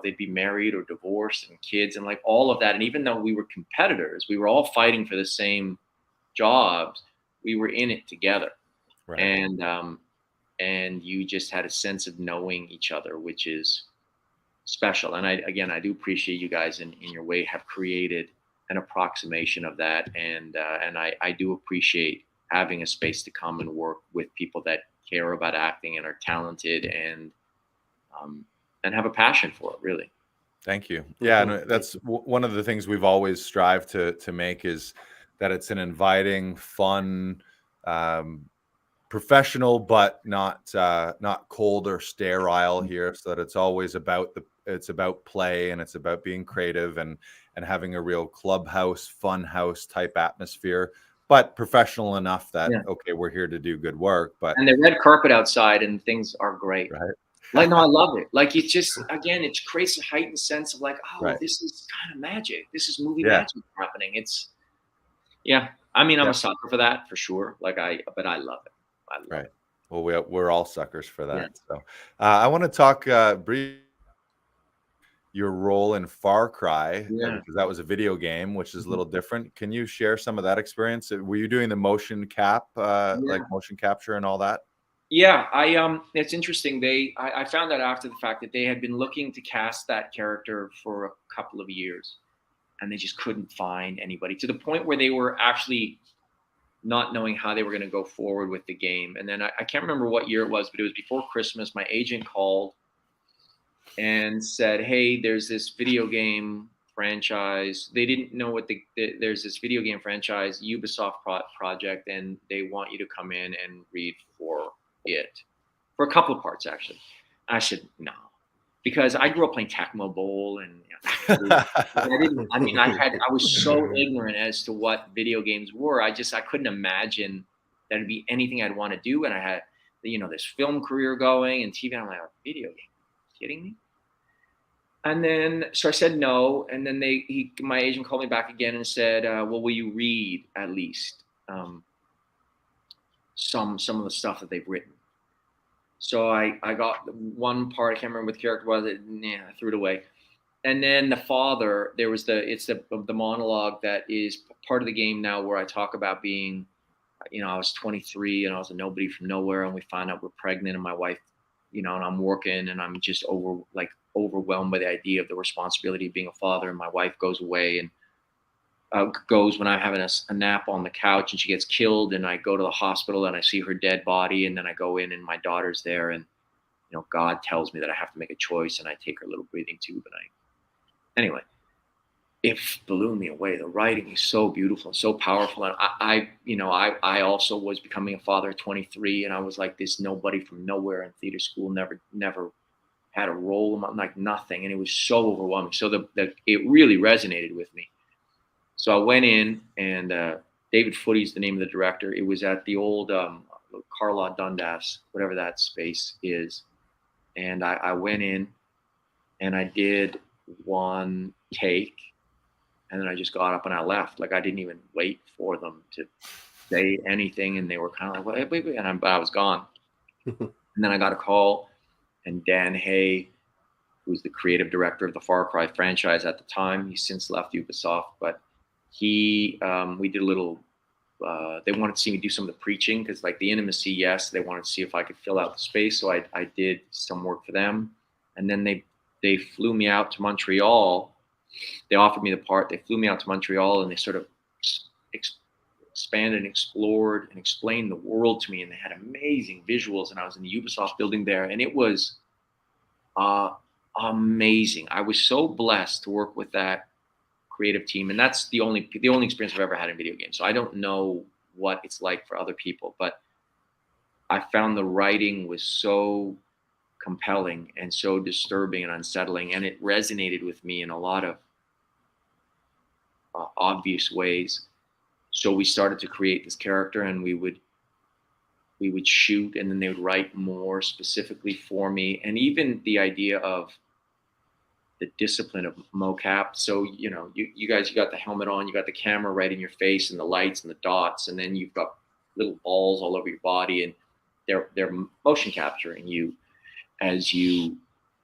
they'd be married or divorced and kids and like all of that. And even though we were competitors, we were all fighting for the same jobs. We were in it together, Right. and you just had a sense of knowing each other, which is special. And I do appreciate you guys in your way have created an approximation of that. And I do appreciate having a space to come and work with people that care about acting and are talented and have a passion for it, really. Thank you. Yeah, and that's one of the things we've always strived to make, is that it's an inviting, fun, professional, but not cold or sterile here. So that it's always about play, and it's about being creative and having a real clubhouse, fun house type atmosphere, but professional enough that okay, we're here to do good work. But and the red carpet outside and things are great. Right. Like, no, I love it. Like, it just, again, it creates a heightened sense of like, oh, Right. this is kind of magic. This is movie magic happening. It's, I mean, I'm a sucker for that for sure. Like but I love it. I love it. Well, we're all suckers for that. So I want to talk briefly your role in Far Cry, because that was a video game, which is a little different. Can you share some of that experience? Were you doing the motion like motion capture and all that? Yeah, it's interesting. I found out after the fact that they had been looking to cast that character for a couple of years, and they just couldn't find anybody, to the point where they were actually not knowing how they were going to go forward with the game. And then I can't remember what year it was, but it was before Christmas. My agent called and said, hey, there's this video game franchise. They didn't know what there's this video game franchise, Ubisoft project, and they want you to come in and read for it, for a couple of parts, actually. I said, no, because I grew up playing Tecmo Bowl, and I was so ignorant as to what video games were. I couldn't imagine that it'd be anything I'd want to do. And I had, this film career going and TV. And I'm like, a video game? Are you kidding me? And then, so I said no. And then my agent called me back again and said, well, will you read at least some of the stuff that they've written? So I got one part. I can't remember what the character was. I threw it away. And then the father, it's the monologue that is part of the game now, where I talk about being, I was 23 and I was a nobody from nowhere, and we find out we're pregnant, and my wife, and I'm working, and I'm just overwhelmed by the idea of the responsibility of being a father. And my wife goes away and goes when I'm having a nap on the couch, and she gets killed, and I go to the hospital and I see her dead body, and then I go in and my daughter's there, and God tells me that I have to make a choice, and I take her little breathing tube, and anyway, it blew me away. The writing is so beautiful and so powerful. And I also was becoming a father at 23, and I was like this nobody from nowhere in theater school, never had a role, like nothing. And it was so overwhelming. So it really resonated with me. So I went in, and David Footy's the name of the director. It was at the old Carlaw Dundas, whatever that space is. And I went in and I did one take, and then I just got up and I left. Like, I didn't even wait for them to say anything, and they were kind of like, wait, and I was gone. And then I got a call, and Dan Hay, who's the creative director of the Far Cry franchise at the time, he's since left Ubisoft, but we did a little, they wanted to see me do some of the preaching, because like the intimacy, yes, they wanted to see if I could fill out the space. So I did some work for them, and then they flew me out to Montreal. They offered me the part. They flew me out to Montreal, and they sort of expanded and explored and explained the world to me, and they had amazing visuals, and I was in the Ubisoft building there, and it was amazing. I was so blessed to work with that creative team, and that's the only experience I've ever had in video games. So I don't know what it's like for other people, but I found the writing was so compelling and so disturbing and unsettling, and it resonated with me in a lot of obvious ways. So we started to create this character, and we would shoot, and then they would write more specifically for me. And even the idea of the discipline of mocap. So, you know, you guys, you got the helmet on, you got the camera right in your face, and the lights and the dots, and then you've got little balls all over your body, and they're motion capturing you as you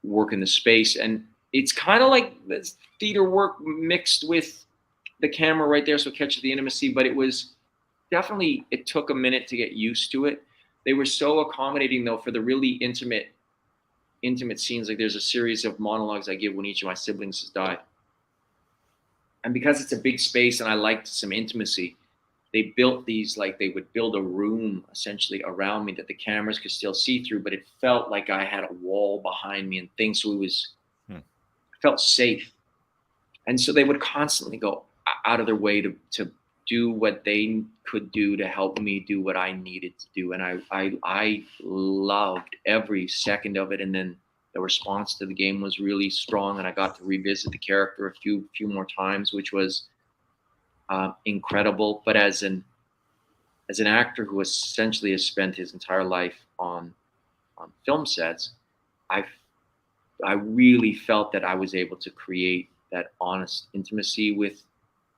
work in the space. And it's kind of like this theater work mixed with the camera right there, so it catches the intimacy. But it was definitely, it took a minute to get used to it. They were so accommodating though for the really intimate scenes. Like there's a series of monologues I give when each of my siblings has died. And because it's a big space and I liked some intimacy, they built these, like they would build a room essentially around me that the cameras could still see through, but it felt like I had a wall behind me and things. So it was, I felt safe. And so they would constantly go out of their way to do what they could do to help me do what I needed to do. And I loved every second of it. And then the response to the game was really strong, and I got to revisit the character a few more times, which was incredible. But as an actor who essentially has spent his entire life on film sets, I really felt that I was able to create that honest intimacy with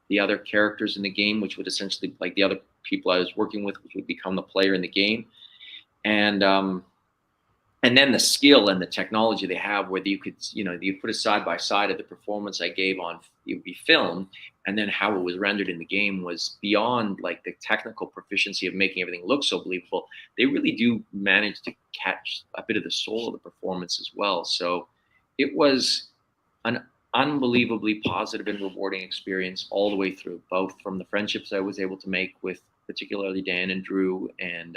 the other characters in the game, which would essentially, like the other people I was working with, which would become the player in the game. And then the skill and the technology they have, where you could, you know, you put it side by side of the performance I gave on, it would be filmed, and then how it was rendered in the game was beyond like the technical proficiency of making everything look so believable. They really do manage to catch a bit of the soul of the performance as well. So it was an unbelievably positive and rewarding experience all the way through, both from the friendships I was able to make with particularly Dan and Drew, and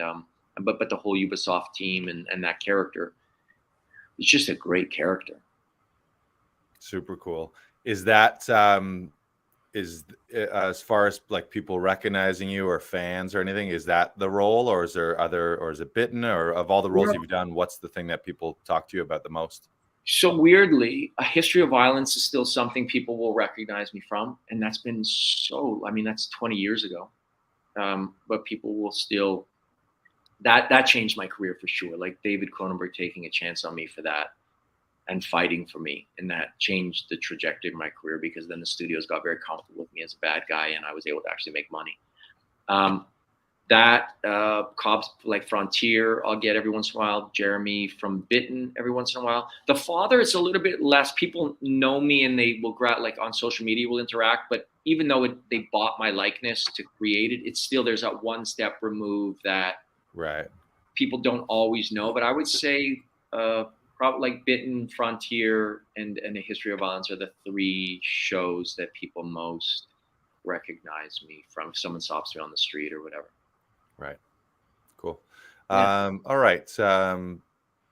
but the whole Ubisoft team and that character. It's just a great character. Super cool. Is that as far as like people recognizing you or fans or anything, is that the role, or is there other, or is it Bitten, or of all the roles you've done, what's the thing that people talk to you about the most? So weirdly, A History of Violence is still something people will recognize me from. And that's been so, I mean, that's 20 years ago. But people will still, that changed my career for sure. Like David Cronenberg taking a chance on me for that and fighting for me. And that changed the trajectory of my career, because then the studios got very comfortable with me as a bad guy, and I was able to actually make money. Cobb's like Frontier, I'll get every once in a while. Jeremy from Bitten every once in a while. The Father is a little bit less. People know me and they will like on social media will interact, but even though they bought my likeness to create it, it's still, there's that one step removed that right people don't always know. But I would say probably like Bitten, Frontier, and A History of Violence are the three shows that people most recognize me from. If someone stops me on the street or whatever. Right. Cool. Yeah. All right.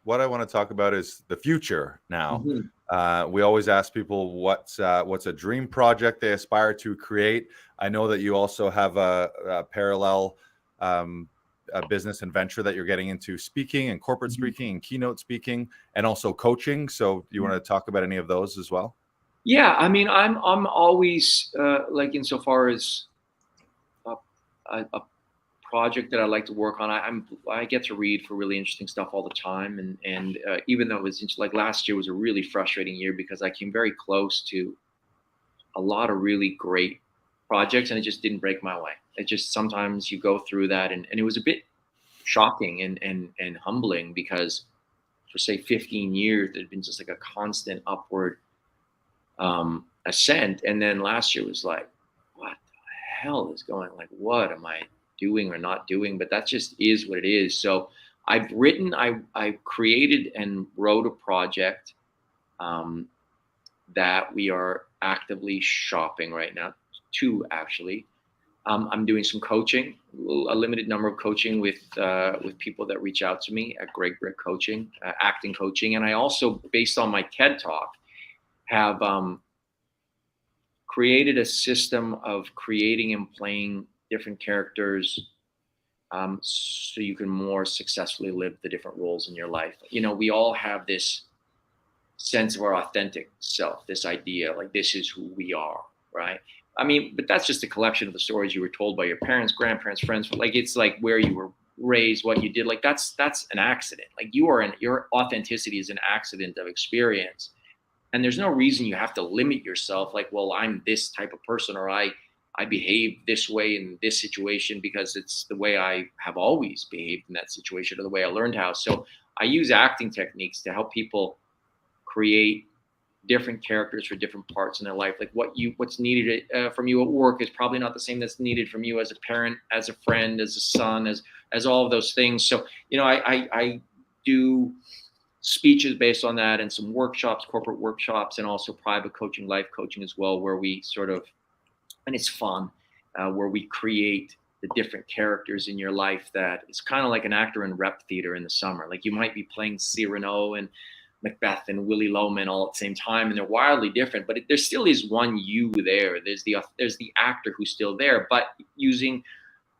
What I want to talk about is the future now. Mm-hmm. We always ask people what's a dream project they aspire to create. I know that you also have a parallel a business and venture that you're getting into, speaking and corporate speaking and keynote speaking, and also coaching. So you want to talk about any of those as well? Yeah. I mean, I'm always like, insofar as a project that I like to work on, I get to read for really interesting stuff all the time, and even though it was like last year was a really frustrating year because I came very close to a lot of really great projects and it just didn't break my way. It just, sometimes you go through that, and it was a bit shocking and humbling, because for say 15 years there'd been just like a constant upward ascent, and then last year was like, what the hell is going, like what am I doing or not doing? But that just is what it is. So I've written, I created and wrote a project that we are actively shopping right now, two actually. I'm doing some coaching, a limited number of coaching with people that reach out to me at Greg Bryk Coaching, acting coaching. And I also, based on my TED Talk, have created a system of creating and playing different characters so you can more successfully live the different roles in your life. You know, we all have this sense of our authentic self, this idea like this is who we are, right? I mean, but that's just a collection of the stories you were told by your parents, grandparents, friends. Like, it's like where you were raised, what you did. Like, that's an accident. Like, your authenticity is an accident of experience. And there's no reason you have to limit yourself. Like, well, I'm this type of person, or I behave this way in this situation because it's the way I have always behaved in that situation, or the way I learned how. So I use acting techniques to help people create different characters for different parts in their life. Like, what's needed from you at work is probably not the same that's needed from you as a parent, as a friend, as a son, as all of those things. So, you know, I do speeches based on that, and some workshops, corporate workshops, and also private coaching, life coaching as well, where we sort of, and it's fun, where we create the different characters in your life. That it's kind of like an actor in rep theater in the summer. Like, you might be playing Cyrano and Macbeth and Willy Loman all at the same time, and they're wildly different, but there still is one you there. There's the actor who's still there, but using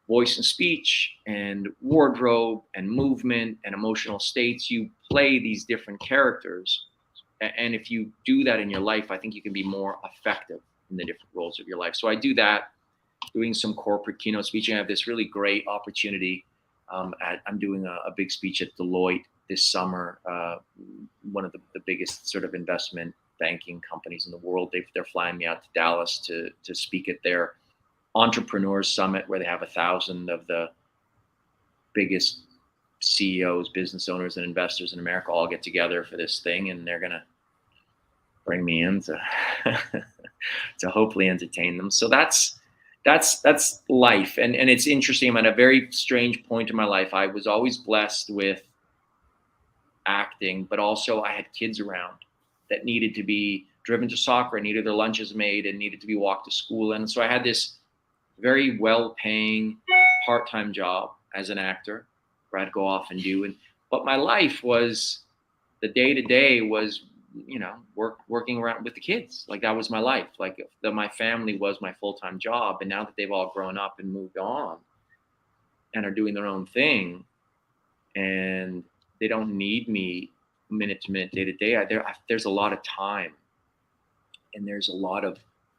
voice and speech and wardrobe and movement and emotional states, you play these different characters. And if you do that in your life, I think you can be more effective in the different roles of your life. So I do that, doing some corporate keynote speaking. I have this really great opportunity. I'm doing a big speech at Deloitte this summer, one of the biggest sort of investment banking companies in the world. They're flying me out to Dallas to speak at their Entrepreneurs Summit, where they have 1,000 of the biggest CEOs, business owners, and investors in America all get together for this thing, and they're gonna bring me in to to hopefully entertain them. So that's life, and it's interesting. I'm at a very strange point in my life. I was always blessed with acting, but also I had kids around that needed to be driven to soccer, needed their lunches made, and needed to be walked to school. And so I had this very well-paying part-time job as an actor where I'd go off and do. But my life was, the day-to-day was, you know, working around with the kids. Like, that was my life. Like, my family was my full-time job. And now that they've all grown up and moved on and are doing their own thing, and they don't need me minute to minute, day to day, there's a lot of time, and there's a lot of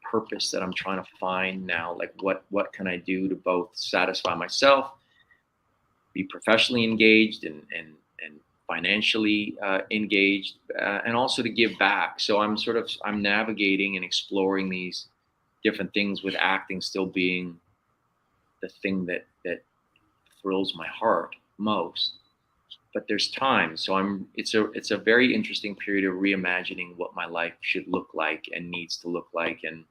purpose that I'm trying to find now. Like, what can I do to both satisfy myself, be professionally engaged and financially engaged, and also to give back. So I'm navigating and exploring these different things, with acting still being the thing that thrills my heart most. But there's time, so it's a very interesting period of reimagining what my life should look like and needs to look like. And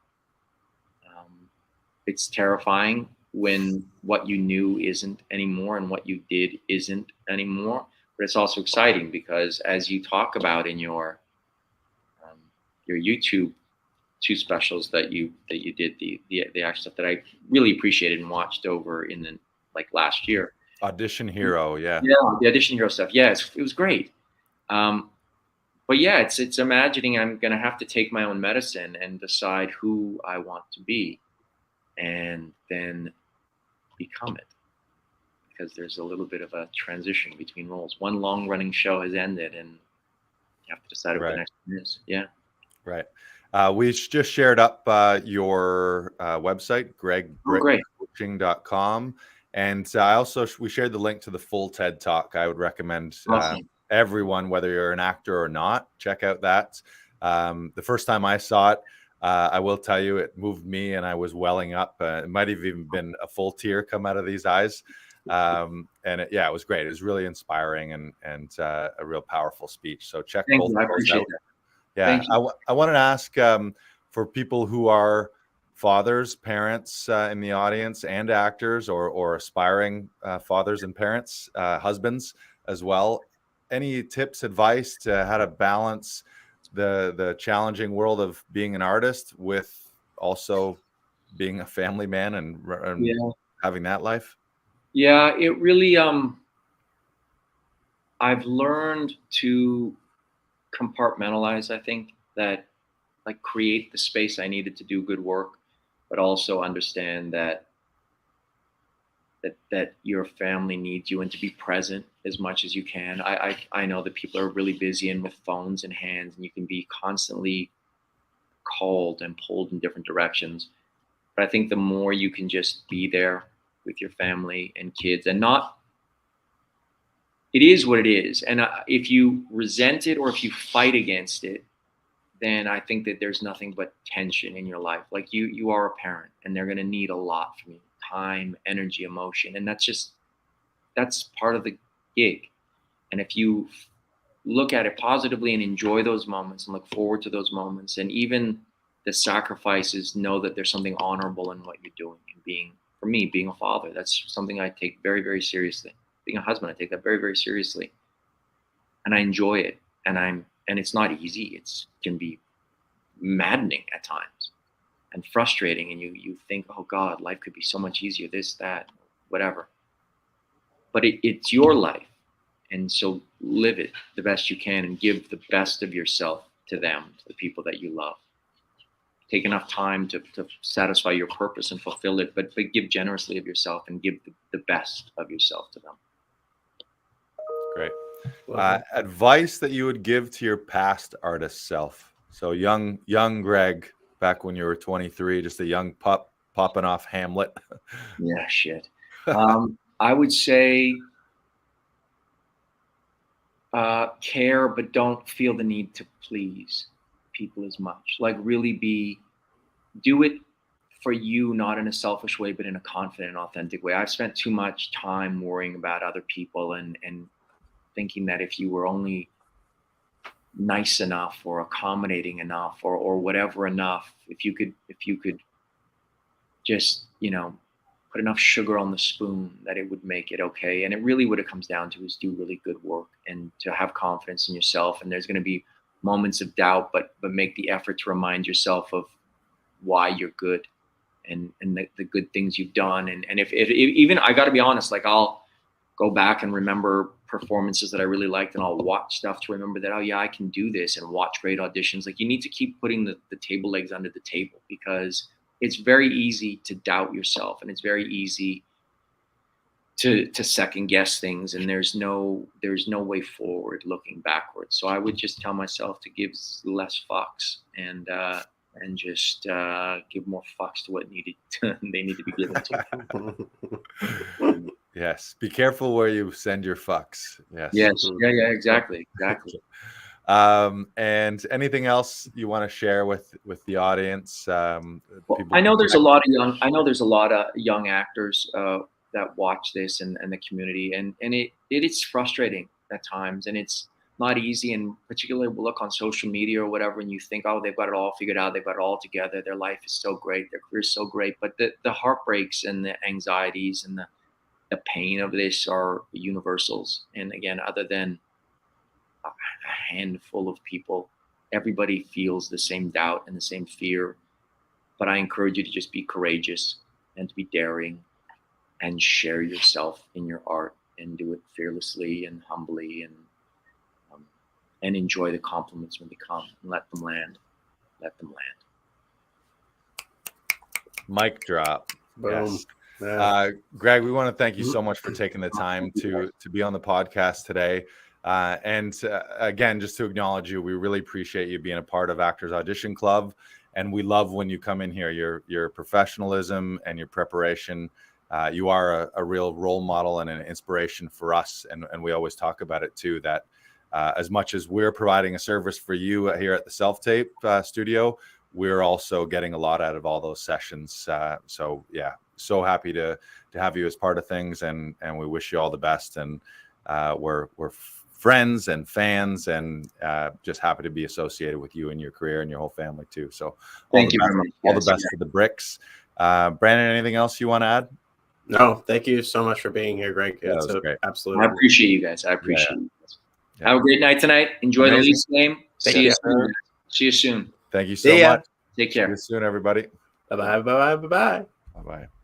it's terrifying when what you knew isn't anymore and what you did isn't anymore. But it's also exciting, because as you talk about in your YouTube 2 specials that you did, the actual stuff that I really appreciated and watched over in the last year. Audition Hero, yeah. Yeah, the Audition Hero stuff. Yeah, it was great. But yeah, it's imagining I'm gonna have to take my own medicine and decide who I want to be, and then become it. Because there's a little bit of a transition between roles. One long-running show has ended, and you have to decide what the next one is. Yeah. Right. We just shared up your website, gregbryk.com. And we shared the link to the full TED Talk. I would recommend everyone, whether you're an actor or not, check out that. The first time I saw it, I will tell you, it moved me, and I was welling up. It might have even been a full tear come out of these eyes. And it was great. It was really inspiring and a real powerful speech. So check both of those out. Yeah, I wanted to ask for people who are fathers, parents in the audience, and actors or aspiring fathers and parents, husbands as well. Any tips, advice to how to balance the challenging world of being an artist with also being a family man and Yeah. having that life? Yeah, it really, I've learned to compartmentalize, I think, that like create the space I needed to do good work, but also understand that your family needs you and to be present as much as you can. I know that people are really busy and with phones in hands, and you can be constantly called and pulled in different directions. But I think the more you can just be there with your family and kids, and not, it is what it is. And if you resent it or if you fight against it, then I think that there's nothing but tension in your life. Like you are a parent, and they're going to need a lot from you: time, energy, emotion. And that's part of the gig. And if you look at it positively and enjoy those moments and look forward to those moments, and even the sacrifices, know that there's something honorable in what you're doing. And being, for me, being a father, that's something I take very, very seriously. Being a husband, I take that very, very seriously. And I enjoy it. And it's not easy. It can be maddening at times and frustrating. And you think, oh God, life could be so much easier, this, that, whatever. But it's your life. And so live it the best you can and give the best of yourself to them, to the people that you love. Take enough time to satisfy your purpose and fulfill it, but give generously of yourself and give the best of yourself to them. Great. Advice that you would give to your past artist self. So young Greg, back when you were 23, just a young pup popping off Hamlet. Yeah, shit. I would say care, but don't feel the need to please people as much. Like really do it for you, not in a selfish way, but in a confident, authentic way. I've spent too much time worrying about other people and thinking that if you were only nice enough or accommodating enough or whatever enough, if you could just, put enough sugar on the spoon, that it would make it okay. And it really what it comes down to is do really good work and to have confidence in yourself. And there's going to be moments of doubt, but make the effort to remind yourself of why you're good and the good things you've done. And if even, I got to be honest, like I'll go back and remember performances that I really liked, and I'll watch stuff to remember that, oh yeah, I can do this, and watch great auditions. Like you need to keep putting the table legs under the table, because it's very easy to doubt yourself, and it's very easy to second guess things, and there's no way forward looking backwards. So I would just tell myself to give less fucks and just give more fucks to what they need to be given to. Yes. Be careful where you send your fucks. Yes. Yes. Yeah. Exactly. And anything else you want to share with the audience? Well, I know there's a lot of young actors that watch this and the community, and it is frustrating at times, and it's not easy. And particularly we'll look on social media or whatever, and you think, oh, they've got it all figured out, they've got it all together, their life is so great, their career is so great. But the heartbreaks and the anxieties and the pain of this are universals. And again, other than a handful of people, everybody feels the same doubt and the same fear. But I encourage you to just be courageous and to be daring and share yourself in your art, and do it fearlessly and humbly, and enjoy the compliments when they come, and let them land. Mic drop. Boom. Yes. Yeah. Greg, we want to thank you so much for taking the time to be on the podcast today. And again, just to acknowledge you, we really appreciate you being a part of Actors Audition Club. And we love when you come in here, your professionalism and your preparation. You are a real role model and an inspiration for us. And we always talk about it too, that as much as we're providing a service for you here at the Self Tape studio, we're also getting a lot out of all those sessions. So yeah, so happy to have you as part of things, and we wish you all the best. And we're friends and fans, and just happy to be associated with you and your career and your whole family too. So thank you very much. All the best to the Bricks. Brandon, anything else you want to add? No, thank you so much for being here, Greg. Yeah, It's great. Absolutely. I appreciate you guys. I appreciate you guys. Yeah. Have a great night tonight. Enjoy the Leafs game. See you soon. Thank you so much. Take care. See you soon, everybody. Bye-bye, bye-bye, bye-bye. Bye-bye.